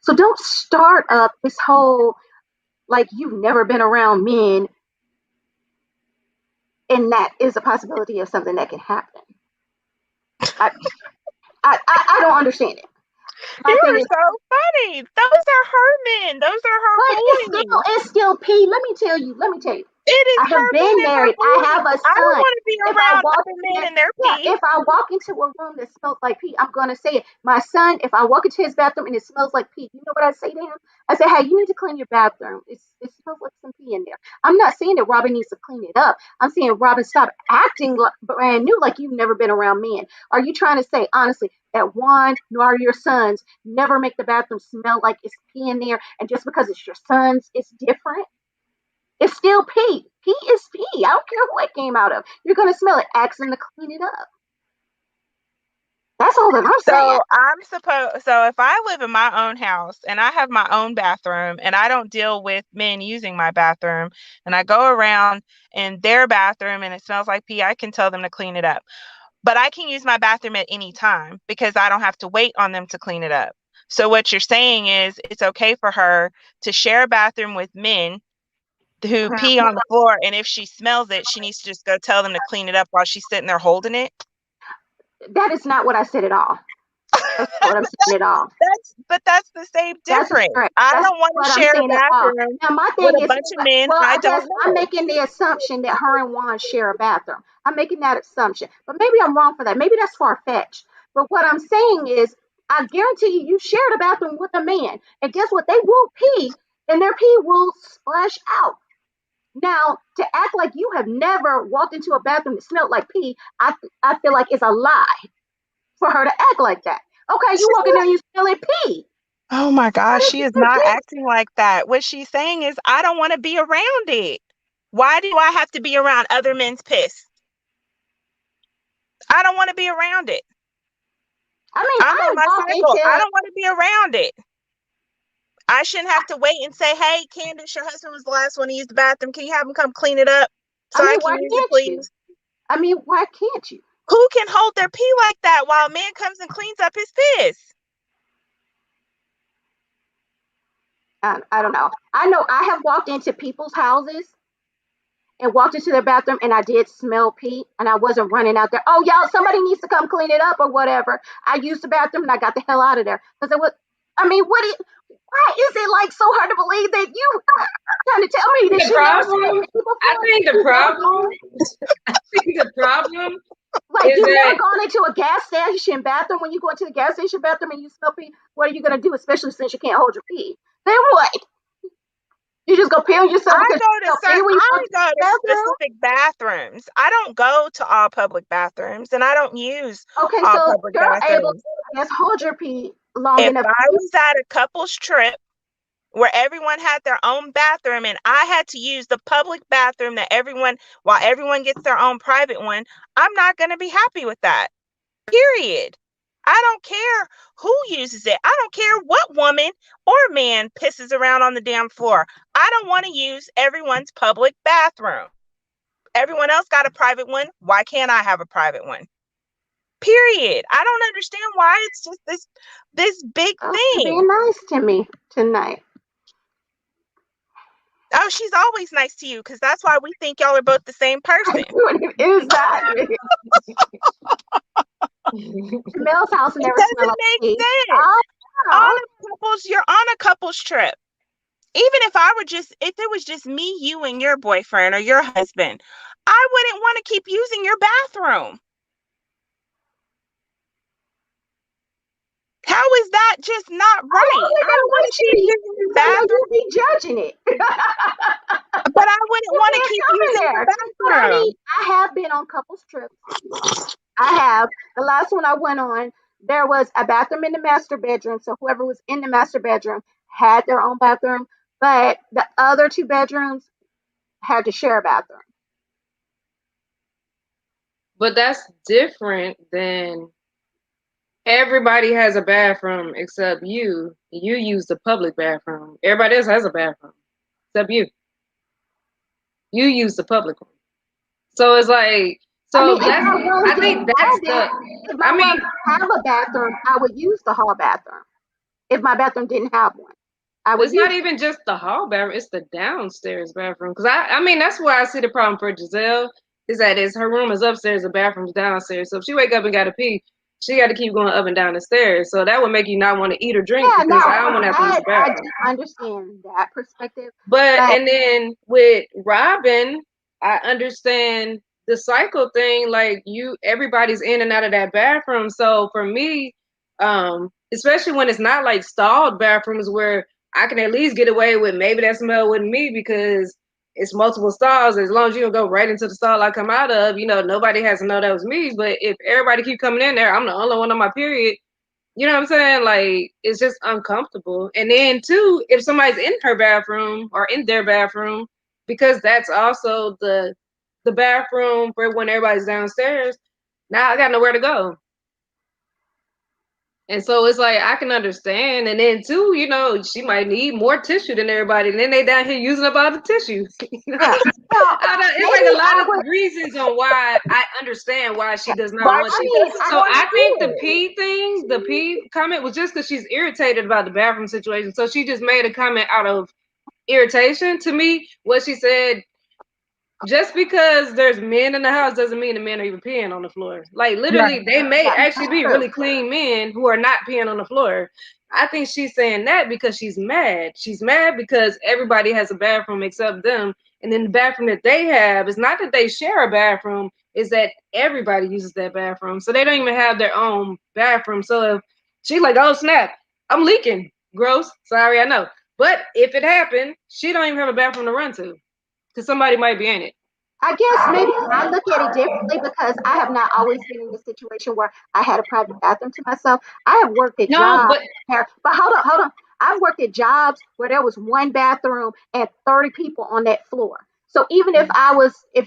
So don't start up this whole like you've never been around men and that is a possibility of something that can happen. I I don't understand it. My You thing are is, so funny. Those are her men. Those are her but boys. it's still pee. Let me tell you. Let me tell you. It is I have her been men and her married. I have boys. a I don't son. want to be If I around walk other in men there, and their yeah, pee. if I walk into a room that smells like pee, I'm gonna say it. My son, if I walk into his bathroom and it smells like pee, you know what I say to him? I say, hey, you need to clean your bathroom. It smells like some pee in there. I'm not saying that Robin needs to clean it up. I'm saying, Robin, stop acting like, brand new like you've never been around men. Are you trying to say, honestly, that Juan nor your sons never make the bathroom smell like it's pee in there, and just because it's your sons, it's different? It's still pee. Pee is pee. I don't care who it came out of. You're gonna smell it. Ask them to clean it up. That's all that I'm saying. So if I live in my own house and I have my own bathroom and I don't deal with men using my bathroom and I go around in their bathroom and it smells like pee, I can tell them to clean it up. But I can use my bathroom at any time because I don't have to wait on them to clean it up. So what you're saying is it's okay for her to share a bathroom with men who pee on the floor, and if she smells it, she needs to just go tell them to clean it up while she's sitting there holding it. That is not what I said at all. That's not what I'm saying at all. That's the same That's difference. correct. I That's don't want to what I'm share a saying at all. bathroom Now my with thing a is, bunch of men well, I I guess don't I'm know. making the assumption that her and Juan share a bathroom. I'm making that assumption, but maybe I'm wrong for that. Maybe that's far fetched. But what I'm saying is, I guarantee you, you shared a bathroom with a man, and guess what? They will pee, and their pee will splash out. Now, to act like you have never walked into a bathroom that smelled like pee, I feel like it's a lie for her to act like that. Okay, you She's walk in there and you smelling pee. Oh my What gosh, is she is your not difference? acting like that. What she's saying is, I don't want to be around it. Why do I have to be around other men's piss? I don't want to be around it. I mean, I'm I on my walk cycle. I into. don't want to be around it. I shouldn't have to wait and say, hey, Candace, your husband was the last one to use the bathroom. Can you have him come clean it up I so I mean, can why use it, can't you? please? I mean, why can't you? Who can hold their pee like that while a man comes and cleans up his piss? I don't know. I know I have walked into people's houses and walked into their bathroom and I did smell pee and I wasn't running out there. Oh, y'all, somebody needs to come clean it up or whatever. I used the bathroom and I got the hell out of there because it was. I mean, why is it like so hard to believe that you trying to tell me that The you never smelled problem, pee before? I think the You never problem, gone, I think the problem like is you've never that gone into a gas station bathroom. When you go into the gas station bathroom and you smell pee, what are you gonna do? Especially since you can't hold your pee. Then what? You just go pee on yourself because you smell pee when you go I to go the to bathroom? specific bathrooms. I don't go to all public bathrooms and I don't use Okay, all so public you're able to, bathrooms. I guess, hold your pee long If enough to I use. was at a couple's trip where everyone had their own bathroom and I had to use the public bathroom while everyone gets their own private one, I'm not going to be happy with that. Period. I don't care who uses it. I don't care what woman or man pisses around on the damn floor. I don't want to use everyone's public bathroom. Everyone else got a private one. Why can't I have a private one? Period. I don't understand why it's just this big Oh, you're thing. being nice to me tonight. Oh, she's always nice to you because that's why we think y'all are both the same person. Exactly. Mel's house It never smelled doesn't like make pee. sense. Oh, wow. You're on a couple's trip. Even if it was just me, you, and your boyfriend or your husband, I wouldn't want to keep using your bathroom. How is that just not I right? wasn't I don't gonna want want to you keep to use using your because I know bathroom, you'll be judging it. You but I wouldn't want to can't keep come in using your there. But I bathroom. mean, I have been on couples trips. I have. The last one I went on, there was a bathroom in the master bedroom. So whoever was in the master bedroom had their own bathroom, but the other two bedrooms had to share a bathroom. but that's different than everybody has a bathroom except you. You use the public bathroom. Everybody else has a bathroom except you. You use the public one. So it's like, I mean, so if that's, my room I didn't think that's have it, the, if I my room mean, didn't have a bathroom, I would use the hall bathroom. If my bathroom didn't have one, I would it's not use. even just the hall bathroom; it's the downstairs bathroom. Because I mean, that's where I see the problem for Giselle is that is her room is upstairs, the bathroom's downstairs. So if she wake up and got to pee, she got to keep going up and down the stairs. So that would make you not want to eat or drink Yeah, because no, I don't from want to have to use that the I bathroom. do understand that perspective, But but and then with Robin, I understand the cycle thing. Like you, everybody's in and out of that bathroom. So for me, especially when it's not like stalled bathrooms where I can at least get away with maybe that smell with me because it's multiple stalls. As long as you don't go right into the stall I come out of, nobody has to know that was me. But if everybody keep coming in there, I'm the only one on my period. You know what I'm saying? Like it's just uncomfortable. And then too, if somebody's in her bathroom or in their bathroom, because that's also the bathroom for when everybody's downstairs, now I got nowhere to go. And so it's like I can understand. And then too, she might need more tissue than everybody. And then they down here using up all the tissue. yeah. Well, It's like maybe a I lot would. of reasons on why I understand why she does not Why want I she to. mean, doesn't I So want I to think do the it? pee thing, the pee comment was just because she's irritated about the bathroom situation. So she just made a comment out of irritation. To me, what she said, just because there's men in the house doesn't mean the men are even peeing on the floor. Like literally, Right. they may yeah, actually that's be true. really clean men who are not peeing on the floor. I think she's saying that because she's mad. She's mad because everybody has a bathroom except them. And then the bathroom that they have is not that they share a bathroom, is that everybody uses that bathroom. So they don't even have their own bathroom. So if she's like, oh snap, I'm leaking. Gross. Sorry, I know. But if it happened, she don't even have a bathroom to run to. Because somebody might be in it. I guess maybe I look at it differently because I have not always been in the situation where I had a private bathroom to myself. I have worked at No, jobs but where, but hold on. I've worked at jobs where there was one bathroom and 30 people on that floor. So even if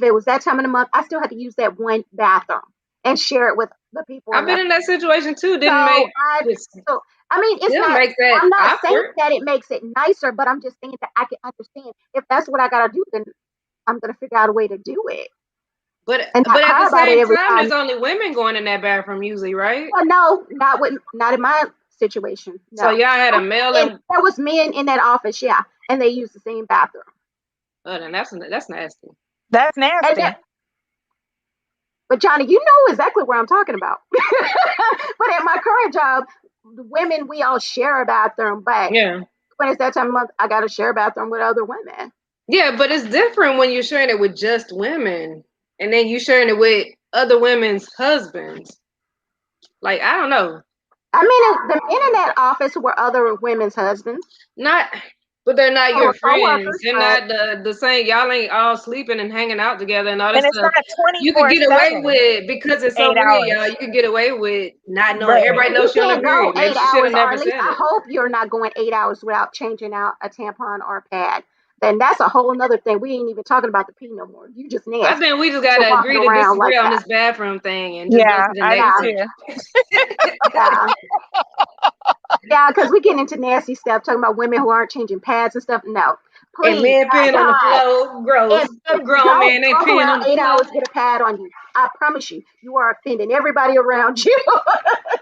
it was that time of the month, I still had to use that one bathroom and share it with the people I've in been that. in that situation too. Didn't So make I it so I mean it's still not makes that I'm not saying awkward. that it makes it nicer, but I'm just saying that I can understand if that's what I gotta do, then I'm gonna figure out a way to do it and not But at the cry about it same every time, time. there's only women going in that bathroom usually, right? Well, no, not in my situation. So No, y'all had a male and and there was men in that office, yeah, and they used the same bathroom. oh, then that's nasty. That's And nasty. that, but Johnny, you know exactly where I'm talking about. But at my current job, the women we all share a bathroom, but Yeah. when it's that time of month, I got to share a bathroom with other women. Yeah, but it's different when you're sharing it with just women and then you sharing it with other women's husbands. Like, I don't know. I mean, the men in that office were other women's husbands. Not but they're not They your were friends. coworkers, They're but not the same. Y'all ain't all sleeping and hanging out together and all that And it's stuff. not You could get away 24/7, with because it's so 8 many of y'all. hours. You could get away with not knowing. Right. Everybody you knows she on her can't go period. Maybe eight she should have hours, or never at least said I it. hope you're not going 8 hours without changing out a tampon or a pad. Then that's a whole nother thing. We ain't even talking about the pee no more. You just I nasty. think we just You're gotta walking agree to around disagree like on that. this bathroom thing and just go Yeah, to the I do next Yeah, subject. too. yeah, yeah. Because we getting into nasty stuff, talking about women who aren't changing pads and stuff. No, And please, men peeing on the God, floor, gross. if Grown don't men ain't walk peeing on around the 8 hours floor. with a pad on you. I promise you, you are offending everybody around you.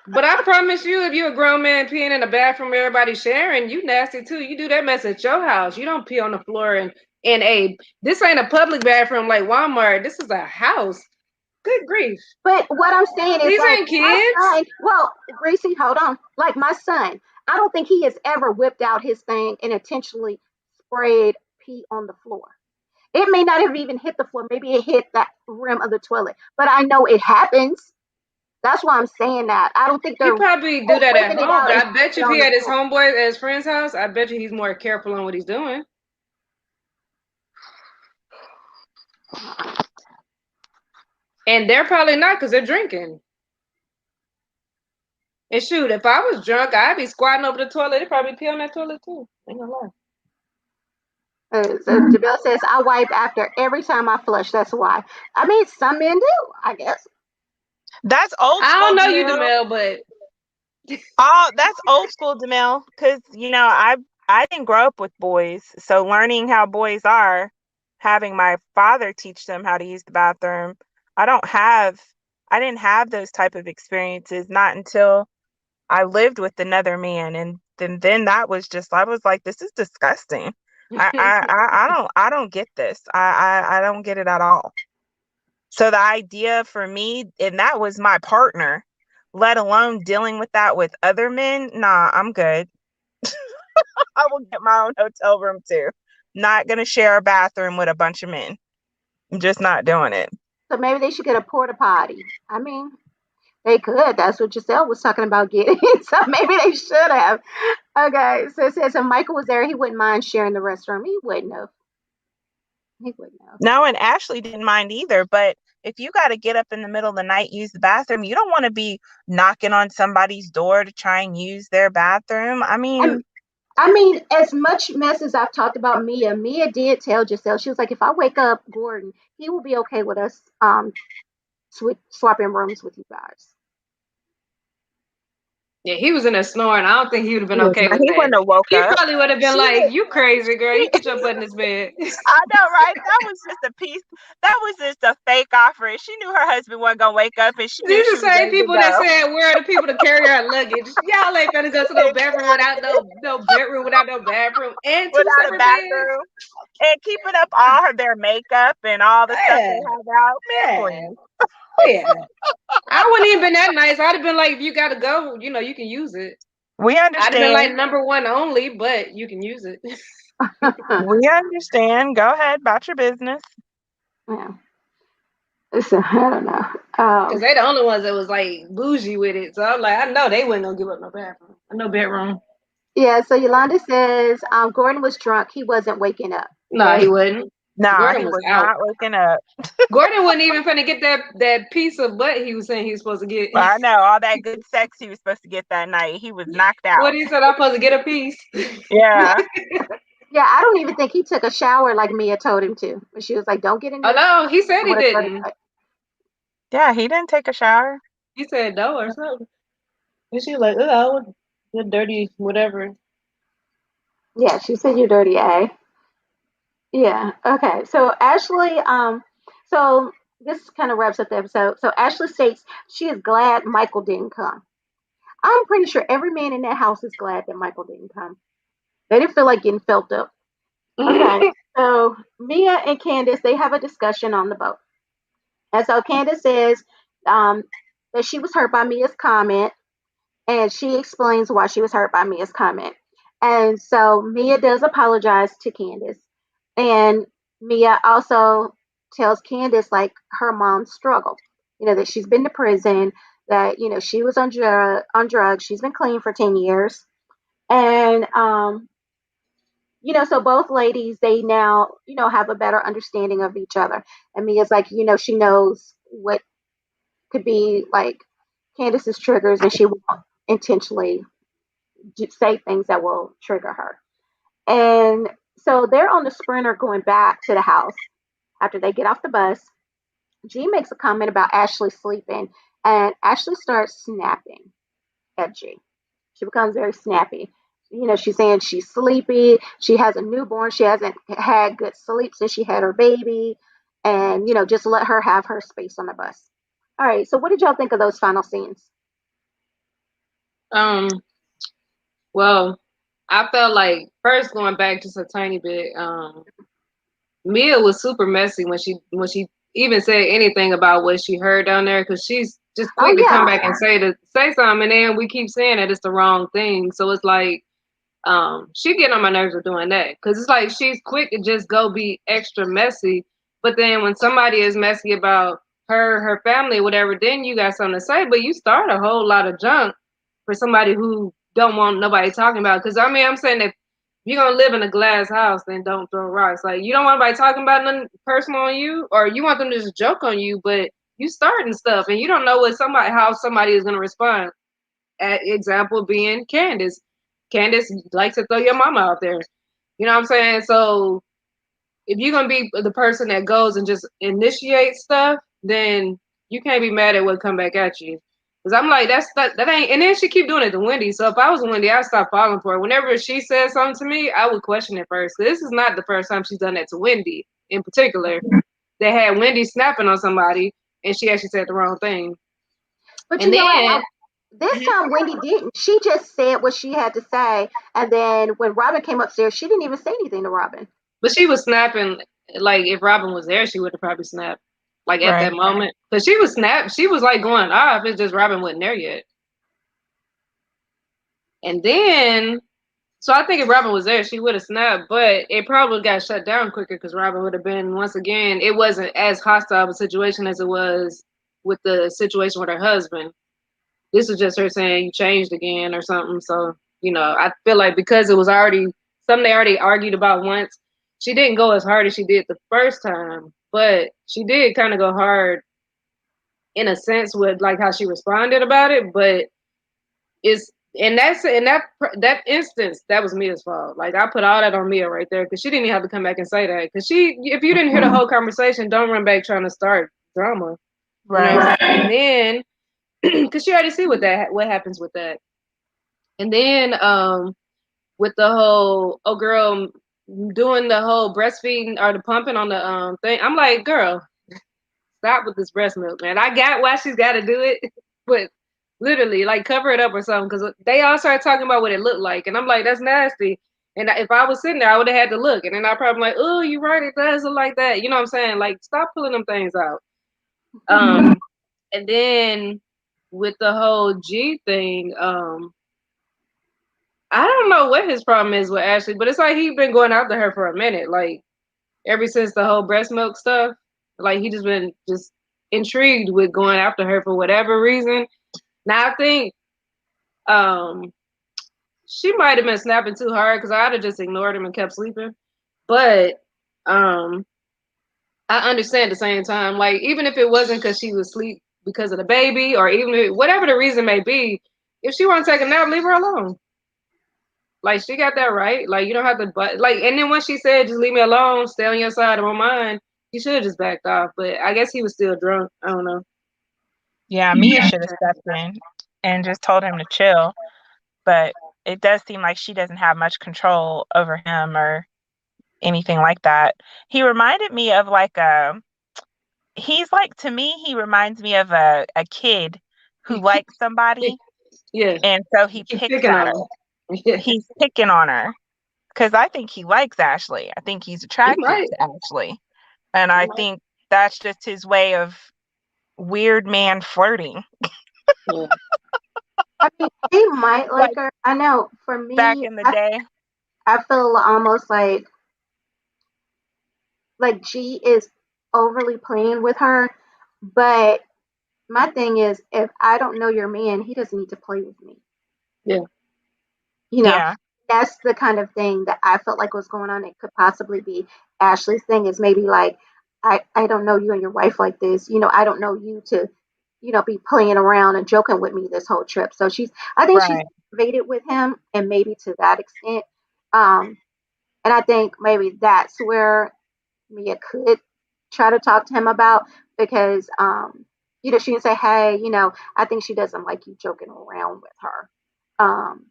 But I promise you, if you're a grown man peeing in the bathroom, everybody sharing, you nasty too. You do that mess at your house. You don't pee on the floor and in a this ain't a public bathroom like Walmart. This is a house. Good grief. But what I'm saying is These like ain't my kids. son, well, Gracie, hold on. Like my son, I don't think he has ever whipped out his thing and intentionally sprayed pee on the floor. It may not have even hit the floor. Maybe it hit the rim of the toilet. But I know it happens. That's why I'm saying that. I don't think He they're probably do that at whipping it home, out but and I bet putting you it if on he the at his floor. homeboy at his friend's house, I bet you he's more careful on what he's doing. And they're probably not because they're drinking. And shoot, if I was drunk, I'd be squatting over the toilet. They'd probably pee on that toilet too. Ain't gonna lie. So Jamil says I wipe after every time I flush. That's why. I mean, some men do, I guess. That's old I school, don't know you, Jamel. Demel, but Oh, that's old school, Jamel. Because I didn't grow up with boys, so learning how boys are, having my father teach them how to use the bathroom. I don't have, I didn't have those type of experiences. Not until I lived with another man, and then that was just I was like, this is disgusting. I don't get this. I don't get it at all. So the idea for me, and that was my partner, let alone dealing with that with other men, nah, I'm good. I will get my own hotel room too. Not gonna share a bathroom with a bunch of men. I'm just not doing it. So maybe they should get a porta potty. I mean, they could. That's what Giselle was talking about getting. So maybe they should have. Okay. So it says if Michael was there, he wouldn't mind sharing the restroom. He wouldn't have. He wouldn't have. No, and Ashley didn't mind either, but if you got to get up in the middle of the night, use the bathroom, you don't want to be knocking on somebody's door to try and use their bathroom. I And mean, I mean, as much mess as I've talked about Mia, Mia did tell Giselle, she was like, if I wake up Gordon, he will be okay with us swapping rooms with you guys. yeah, he was in there snoring. I don't think he would have been okay with he that. wouldn't have woke He up. probably would have been She like, did. "You crazy girl? You She, get your butt in this bed." I know, right? That was just a piece. That was just a fake offer. She knew her husband wasn't gonna wake up, and she knew These she the was same ready to people that go said, "Where are the people to carry our luggage?" Y'all ain't gonna go to no bedroom without no bedroom without no bathroom and two without a separate beds. bathroom and keeping up their makeup and all the stuff they Yeah, have out. Man, please. man, yeah. I wouldn't even been that nice. I'd have been like, if you gotta go, you can use it. We I'd have been like understand. number one only, but you can use it. We understand. Go ahead about your business. Yeah. So I don't know. Cause they the only ones that was like bougie with it. So I'm like, I know they wasn't gonna give up no bathroom, no bedroom. Yeah, so Yolanda says Gordon was drunk. He wasn't waking up. No, Yeah, he wasn't. Nah, Gordon he was was out. not waking up. Gordon wasn't even finna get that piece of butt he was saying he was supposed to get. Well, I know all that good sex he was supposed to get that night. He was knocked What out. he said, I'm supposed to get a piece. Yeah. yeah. I don't even think he took a shower like Mia told him to. When she was like, "Don't get in Oh there." no, he said I he would have started. didn't. Yeah, he didn't take a shower. He said no or something. And she was like, oh, you're dirty, whatever. Yeah, she said you're dirty, A. Yeah. Okay. So Ashley, so this kind of wraps up the episode. So Ashley states she is glad Michael didn't come. I'm pretty sure every man in that house is glad that Michael didn't come. They didn't feel like getting felt up. Okay. So Mia and Candace, they have a discussion on the boat. And so Candace says um, that she was hurt by Mia's comment, and she explains why she was hurt by Mia's comment. And so Mia does apologize to Candace, and Mia also tells Candace like her mom's struggle. You know that she's been to prison, that she was on drugs. She's been clean for 10 years, and so both ladies they now have a better understanding of each other. And Mia's like she knows what could be like Candace's triggers, and she won't intentionally say things that will trigger her. And so they're on the sprinter going back to the house after they get off the bus. G makes a comment about Ashley sleeping, and Ashley starts snapping at G. She becomes very snappy. She's saying she's sleepy. She has a newborn. She hasn't had good sleep since she had her baby. And, just let her have her space on the bus. All right. So, what did y'all think of those final scenes? um, well, I felt like first going back just a tiny bit. Mia was super messy when she even said anything about what she heard down there because she's just Oh, quick to come yeah. back and say something, and then we keep saying that it's the wrong thing. So it's like she getting on my nerves with doing that because it's like she's quick to just go be extra messy, but then when somebody is messy about her family, whatever, then you got something to say. But you start a whole lot of junk for somebody who don't want nobody talking about. Because I mean, I'm saying that you're gonna live in a glass house, then don't throw rocks. Like you don't want anybody talking about nothing personal on you, or you want them to just joke on you, but you starting stuff and you don't know how somebody is gonna respond. Example being Candace. Candace likes to throw your mama out there. You know what I'm saying? So if you're gonna be the person that goes and just initiates stuff, then you can't be mad at what come back at you. Cause I'm like, that ain't. And then she keep doing it to Wendy. So if I was Wendy, I'd stop falling for her. Whenever she says something to me, I would question it first. This is not the first time she's done that to Wendy, in particular. They had Wendy snapping on somebody, and she actually said the wrong thing. But And then this time Wendy didn't. She just said what she had to say. And then when Robin came upstairs, she didn't even say anything to Robin. But she was snapping like if Robin was there, she would have probably snapped like at Right. that moment. Because she was snapped, she was like going off. It's just Robin wasn't there yet. And then, so I think if Robin was there, she would have snapped. But it probably got shut down quicker because Robin would have been once again. It wasn't as hostile of a situation as it was with the situation with her husband. This was just her saying you changed again or something. So I feel like because it was already something they already argued about once, she didn't go as hard as she did the first time, but she did kind of go hard in a sense with like how she responded about it. But it's in that instance that was Mia's fault. Like I put all that on Mia right there because she didn't even have to come back and say that because if you didn't hear the whole conversation, don't run back trying to start drama. Right. And then because she already see what happens with that. And then with the whole girl doing the whole breastfeeding or the pumping on the thing, I'm like, girl, stop with this breast milk, man. I got why she's got to do it, but literally, like, cover it up or something because they all started talking about what it looked like, and I'm like, that's nasty. And if I was sitting there, I would have had to look, and then I probably like, oh, you're right, it does look like that. You know what I'm saying? Like, stop pulling them things out. And then with the whole G thing, I don't know what his problem is with Ashley, but it's like he's been going after her for a minute. Like ever since the whole breast milk stuff, like he just been just intrigued with going after her for whatever reason. Now I think she might have been snapping too hard because I'd have just ignored him and kept sleeping. But I understand at the same time, like even if it wasn't because she was asleep because of the baby, or even if, whatever the reason may be, if she want to take a nap, leave her alone. Like she got that right. Like you don't have to, but like, and then when she said, "Just leave me alone, stay on your side of my mind," he should have just backed off. But I guess he was still drunk. I don't know. Yeah, Mia should have stepped in and just told him to chill. But it does seem like she doesn't have much control over him or anything like that. He reminded me of like he's like, to me, he reminds me of a kid who likes somebody, Yeah, and so he keep picks picking at on her. him. Yeah, He's picking on her because I think he likes Ashley. I think he's he attracted might. to Ashley. And He I might. think that's just his way of weird man flirting. Yeah. I mean, he might like Like her. I know. For back me, in the day. I feel almost like G is overly playing with her. But my thing is, if I don't know your man, he doesn't need to play with me. Yeah. You know, Yeah. that's the kind of thing that I felt like was going on. It could possibly be Ashley's thing is maybe like, I don't know you and your wife like this. I don't know you to, be playing around and joking with me this whole trip. So I think she's Right. aggravated with him and maybe to that extent. Um, and I think maybe that's where Mia could try to talk to him about because, she can say, hey, I think she doesn't like you joking around with her. Um,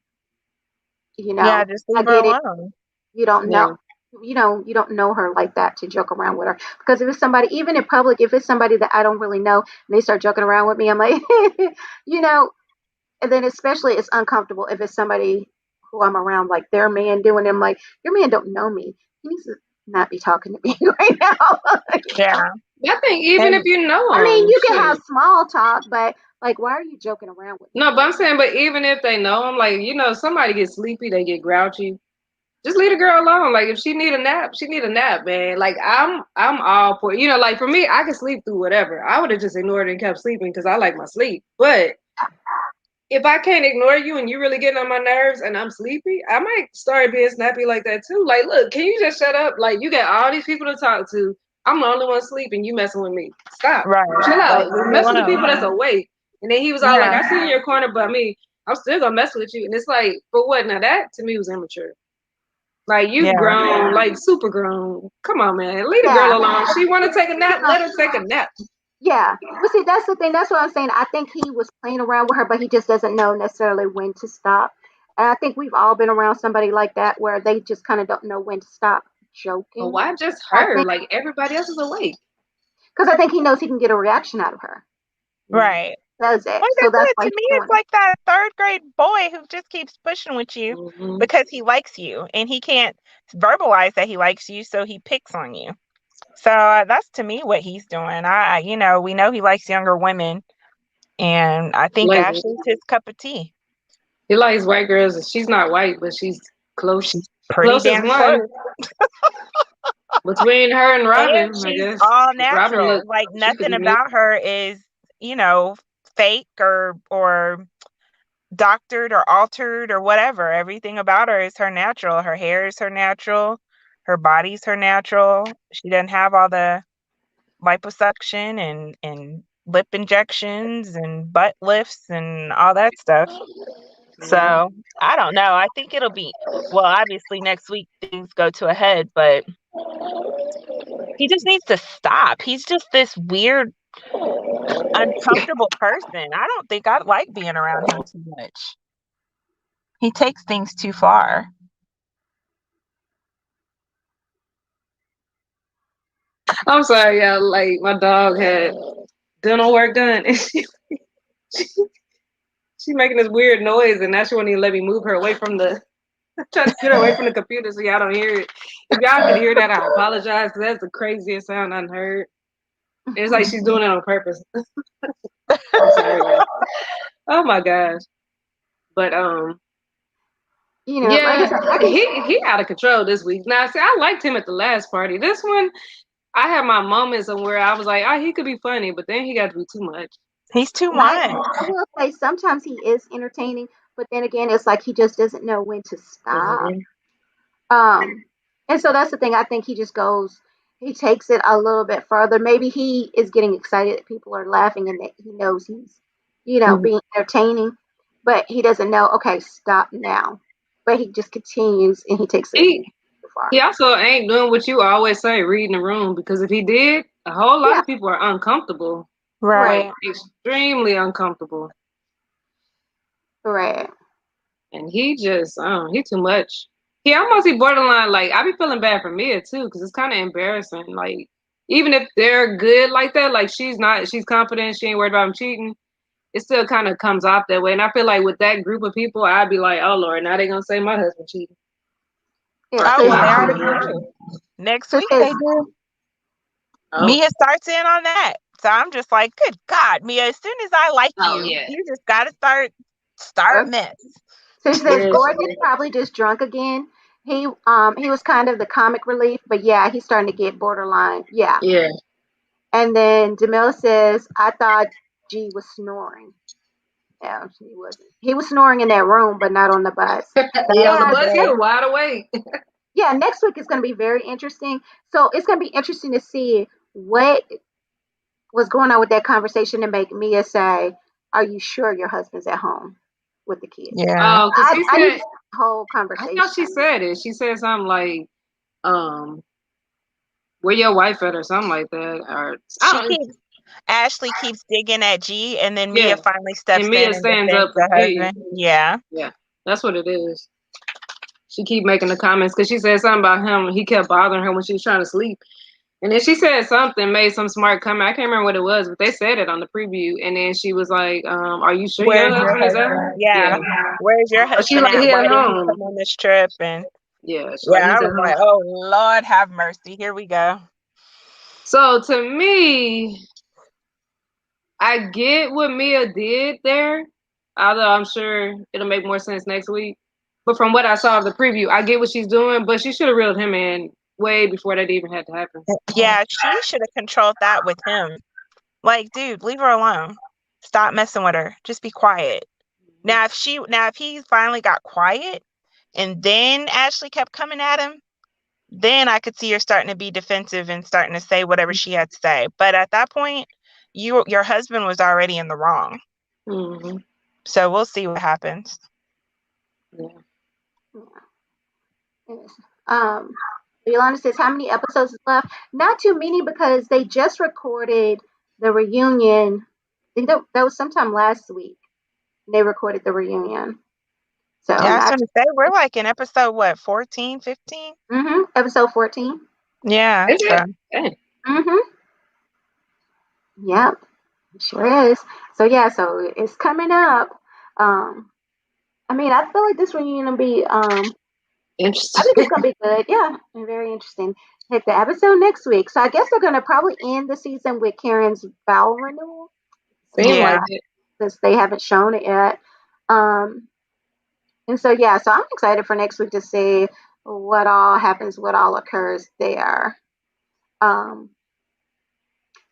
Yeah, just I leave her get it. alone. You don't know, Yeah. you don't know her like that to joke around with her. Because if it's somebody, even in public, if it's somebody that I don't really know and they start joking around with me, I'm like, you know, and then especially it's uncomfortable if it's somebody who I'm around, like their man doing them, like your man don't know me. He needs to not be talking to me right now. Yeah. I think even if And you know I mean, him, you can have shit. small talk, but like, why are you joking around with me? No, but I'm saying, but even if they know him, like somebody gets sleepy, they get grouchy. Just leave the girl alone. Like if she need a nap, she need a nap, man. Like I'm all for like for me, I can sleep through whatever. I would have just ignored it and kept sleeping because I like my sleep. But if I can't ignore you and you really getting on my nerves and I'm sleepy, I might start being snappy like that too. Like, look, can you just shut up? Like you got all these people to talk to. I'm the only one sleeping. You messing with me. Stop. right. Chill Like out. leave me Mess with the alone. people that's awake. And then he was all like, Yeah. I see you in your corner, but me, I'm still gonna mess with you. And it's like, for what? Now that to me was immature. Like you've Yeah. grown, like super grown. Come on, man. Leave the girl Yeah, alone. She wanna take a nap, you let her take a nap. yeah. But see, that's the thing. That's what I'm saying. I think he was playing around with her, but he just doesn't know necessarily when to stop. And I think we've all been around somebody like that where they just kind of don't know when to stop But joking. why just I her? think Like everybody else is awake. because I think he knows he can get a reaction out of her. Mm-hmm. Right. Does it? Like I So that's said, why to he's me, doing it's like that third grade boy who just keeps pushing with you Mm-hmm. because he likes you and he can't verbalize that he likes you, so he picks on you. So that's to me what he's doing. We know he likes younger women, and I think Like Ashley's his cup of tea. he likes white girls. She's not white, but she's close, She's pretty closest damn one close. between her and And Robin. I she's guess all Robin natural. look, Like she could nothing be me. about her is, you know, fake or doctored or altered or whatever. Everything about her is her natural. Her hair is her natural. Her body's her natural. She doesn't have all the liposuction and lip injections and butt lifts and all that stuff. Yeah. So I don't know. I think it'll be well, obviously next week things go to a head, but he just needs to stop. He's just this weird, uncomfortable person. I don't think I'd like being around him too much. He takes things too far. I'm sorry, y'all. Like my dog had dental work done, and she making this weird noise, and now she won't even let me move her away from the. Trying to get her away from the computer so y'all don't hear it. If y'all could hear that, I apologize because that's the craziest sound I've heard. It's like she's doing it on purpose. I'm sorry, guys. Oh my gosh. But like I yeah, said, I can he out of control this week. Now, see, I liked him at the last party. This one, I had my moments of where I was like, oh, he could be funny, but then he got to be too much. He's too I much. I will say sometimes he is entertaining, but then again, it's like he just doesn't know when to stop. Mm-hmm. Um, and so that's the thing. I think he just goes, he takes it a little bit further. Maybe he is getting excited that people are laughing and that he knows he's, Mm-hmm. being entertaining, but he doesn't know, okay, stop now. But he just continues and he takes it He too far. he also ain't doing what you always say, reading the room, because if he did, a whole lot Yeah, of people are uncomfortable, like right, Right. extremely uncomfortable. right. And he just, he too much. He almost be borderline. Like I be feeling bad for Mia too, because it's kind of embarrassing. Like even if they're good like that, like she's not, she's confident, she ain't worried about him cheating. It still kind of comes off that way. And I feel like with that group of people, I'd be like, oh Lord, now they gonna say my husband cheating. Yeah, Oh, because well, they already do. Next week his, they do. Oh, Mia starts in on that. So I'm just like, good God, Mia, as soon as I like oh you, yeah, you just gotta start mess. so she says yeah, Gordon is probably just drunk again. He was kind of the comic relief, but yeah, he's starting to get borderline. Yeah. yeah. And then Jamil says, I thought G was snoring. Yeah, he wasn't. He was snoring in that room, but not on the bus. So Yeah, on the yeah, bus, he next was wide awake. next week is going to be very interesting. So it's going to be interesting to see what was going on with that conversation to make Mia say, "Are you sure your husband's at home with the kids?" Yeah. Oh, because he I need to said, see the whole I thought conversation. she said it. She said something like, um, where your wife at or something like that. Or I She don't, keeps Ashley keeps digging at G, and then yeah. Mia finally And steps in Mia and stands defends up for the G. husband. Yeah. Yeah, that's what it is. She keep making the comments because she said something about him. He kept bothering her when she was trying to sleep. And then she said something, made some smart comment. I can't remember what it was, but they said it on the preview. And then she was like, "Are you sure your Where's your husband is at husband? home?" Yeah. Yeah. Where's your But she husband like, at? "He Why at didn't he home." come on this trip? And Yeah, she like yeah, he's I at was home. like, oh Lord have mercy. Here we go. So to me, I get what Mia did there, although I'm sure it'll make more sense next week. But from what I saw of the preview, I get what she's doing, but she should have reeled him in way before that even had to happen. Yeah, she should have controlled that with him. Like, dude, leave her alone. Stop messing with her. Just be quiet. Now if he finally got quiet and then Ashley kept coming at him, then I could see her starting to be defensive and starting to say whatever she had to say. But at that point, your husband was already in the wrong. Mm-hmm. So we'll see what happens. Yeah. Yes. Um, Yolanda says, how many episodes is left? Not too many because they just recorded the reunion. I think that was sometime last week. They recorded the reunion. So Yeah, I was not gonna say we're like in episode what, 14, 15? episode 14. Yeah, Is so it? Dang. Mm-hmm. Yep, sure is. So yeah, so it's coming up. I mean, I feel like this reunion will be I Interesting. think it's gonna be good. Yeah, and very interesting. Hit the episode next week. So I guess they're gonna probably end the season with Karen's vow renewal. Seem Seems yeah. like like it. since they haven't shown it yet. Um, and so yeah, so I'm excited for next week to see what all happens, what all occurs there. Um,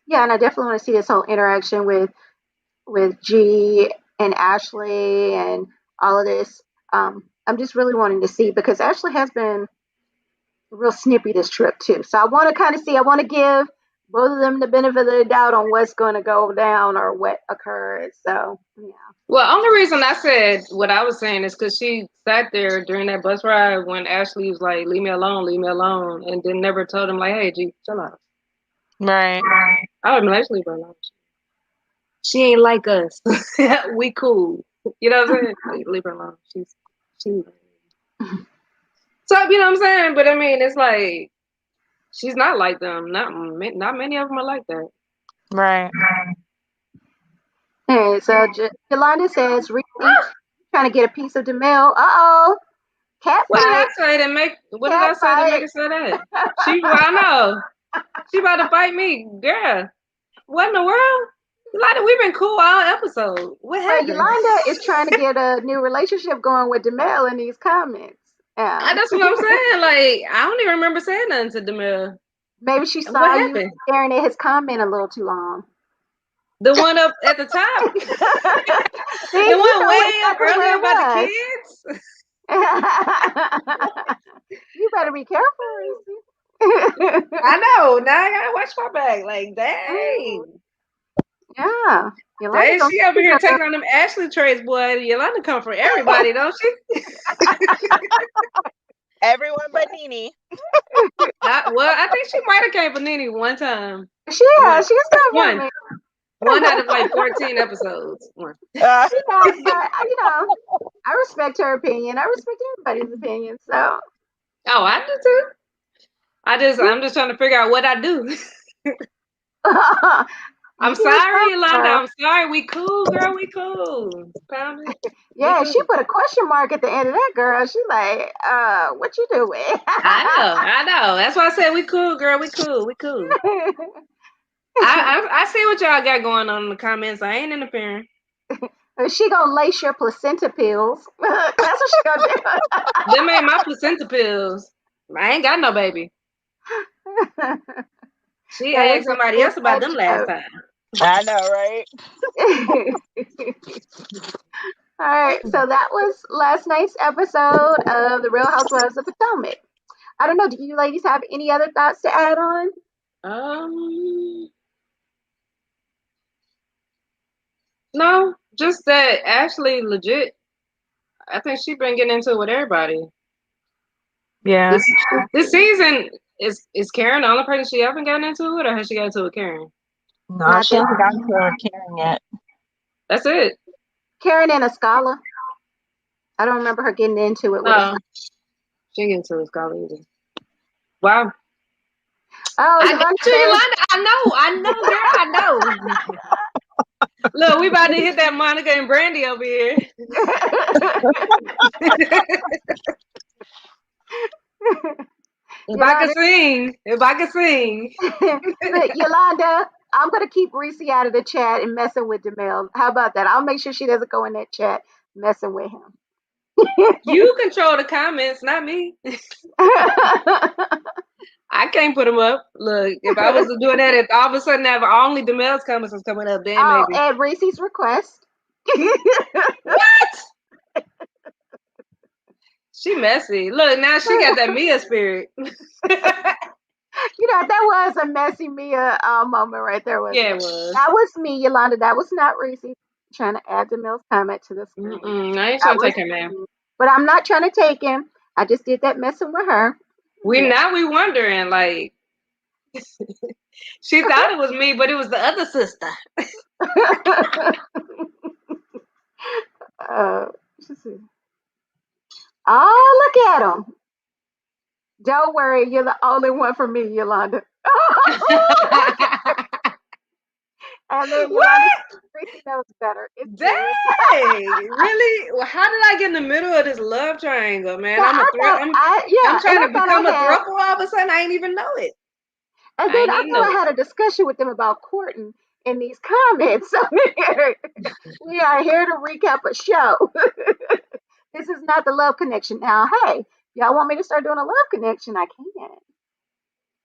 yeah, and I definitely want to see this whole interaction with G and Ashley and all of this. I'm just really wanting to see because Ashley has been real snippy this trip too. So I want to kind of see. I want to give both of them the benefit of the doubt on what's going to go down or what occurred. So yeah, Well, only reason I said what I was saying is because she sat there during that bus ride when Ashley was like, leave me alone," and then never told him like, "Hey, G, chill out." Right. I would be like, leave her alone. She ain't like us. We cool. You know what I'm saying? Like, leave her alone. She's. So you know what I'm saying? But I mean, it's like she's not like them. Not many of them are like that. Right. hey, so Yolanda says Reese trying to get a piece of the mail. Cat What did I fight, say to make? What did cat I say to make fight. her say that? Well, I know she about to fight me, girl. What in the world? Like we've been cool all episode. What But happened? Yolanda is trying to get a new relationship going with Demel in these comments. That's what I'm saying. Like I don't even remember saying nothing to Demille. Maybe she And what saw you happened? staring at his comment a little too long. The one up at the top. See, The you one know way up exactly where earlier it about the was. kids. You better be careful, Reese. I know. Now I gotta watch my back. Like, dang. Yeah. Yolanda Dang, gonna she over see here her. taking on them Ashley traits, boy. Yolanda come for everybody, don't she? Everyone but Nene. I think she might have came for Nene one time. She's One. come for One. me. One out of like 14 episodes. One. She has, but I respect her opinion. I respect everybody's opinion. So Oh, I do too. I'm just trying to figure out what I do. I'm you do sorry, yourself, Yolanda. girl. I'm sorry. We cool, girl. We cool. Pound it. We Yeah, cool. she put a question mark at the end of that, girl. She like, what you doing? I know. That's why I said we cool, girl. We cool. We cool. I see what y'all got going on in the comments. I ain't interfering. She gonna lace your placenta pills. That's what she gonna do. Them ain't my placenta pills. I ain't got no baby. She That asked is an somebody else about inside them last joke. time. I know, right? All right, so that was last night's episode of The Real Housewives of Potomac. I don't know, do you ladies have any other thoughts to add on? No, just that Ashley legit. I think she been getting into it with everybody. Yeah. This season is Karen the only person she haven't gotten into it, or has she gotten into it with Karen? No, Not she this hasn't gotten to her Karen yet. That's it. Karen and Ascala. I don't remember her getting into it with No, Ascala. she ain't getting into it with Scully either. Wow. Oh, Yolanda says, I know, girl, I know. Look, we about to hit that Monica and Brandy over here. If I could sing. Look, Yolanda, I'm gonna keep Reese out of the chat and messing with Jamel. How about that? I'll make sure she doesn't go in that chat messing with him. You control the comments, not me. I can't put them up. Look, if I was doing that, if all of a sudden have only Demel's comments was coming up, then Oh, maybe. at Reese's request. What? She messy. Look, now she got that Mia spirit. That was a messy Mia moment right there, wasn't Yeah, it? it was. That was me, Yolanda. That was not Reese trying to add Jamil's comment to the screen. I ain't trying to take him, man. But I'm not trying to take him. I just did that messing with her. We wondering, like, she thought it was me, but it was the other sister. Oh, look at him. Don't worry, you're the only one for me, Yolanda. And then Yolanda, Tracy knows better. It's Dang, really? Well, how did I get in the middle of this love triangle, man? So I'm trying to become a throuple all of a sudden. I ain't even know it. And then I thought I had a discussion with them about courting in these comments. So we are here to recap a show. This is not the love connection. Now, hey, y'all want me to start doing a love connection? I can. I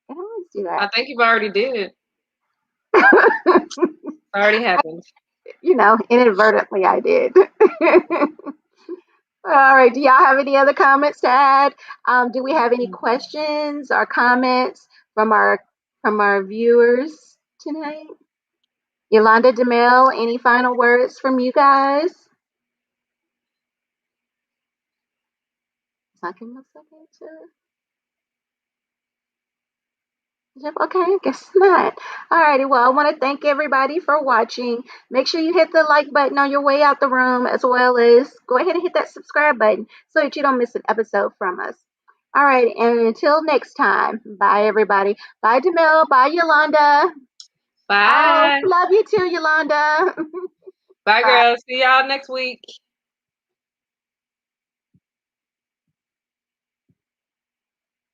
can always do that. I think you've already did. Already happened. Inadvertently I did. All right. Do y'all have any other comments to add? Do we have any questions or comments from our viewers tonight? Yolanda, Demel, any final words from you guys? Okay, I guess not. Alrighty, well, I want to thank everybody for watching. Make sure you hit the like button on your way out the room, as well as go ahead and hit that subscribe button so that you don't miss an episode from us. All right, and until next time, bye, everybody. Bye, Demel. Bye, Yolanda. Bye. Oh, love you too, Yolanda. Bye, girls. See y'all next week.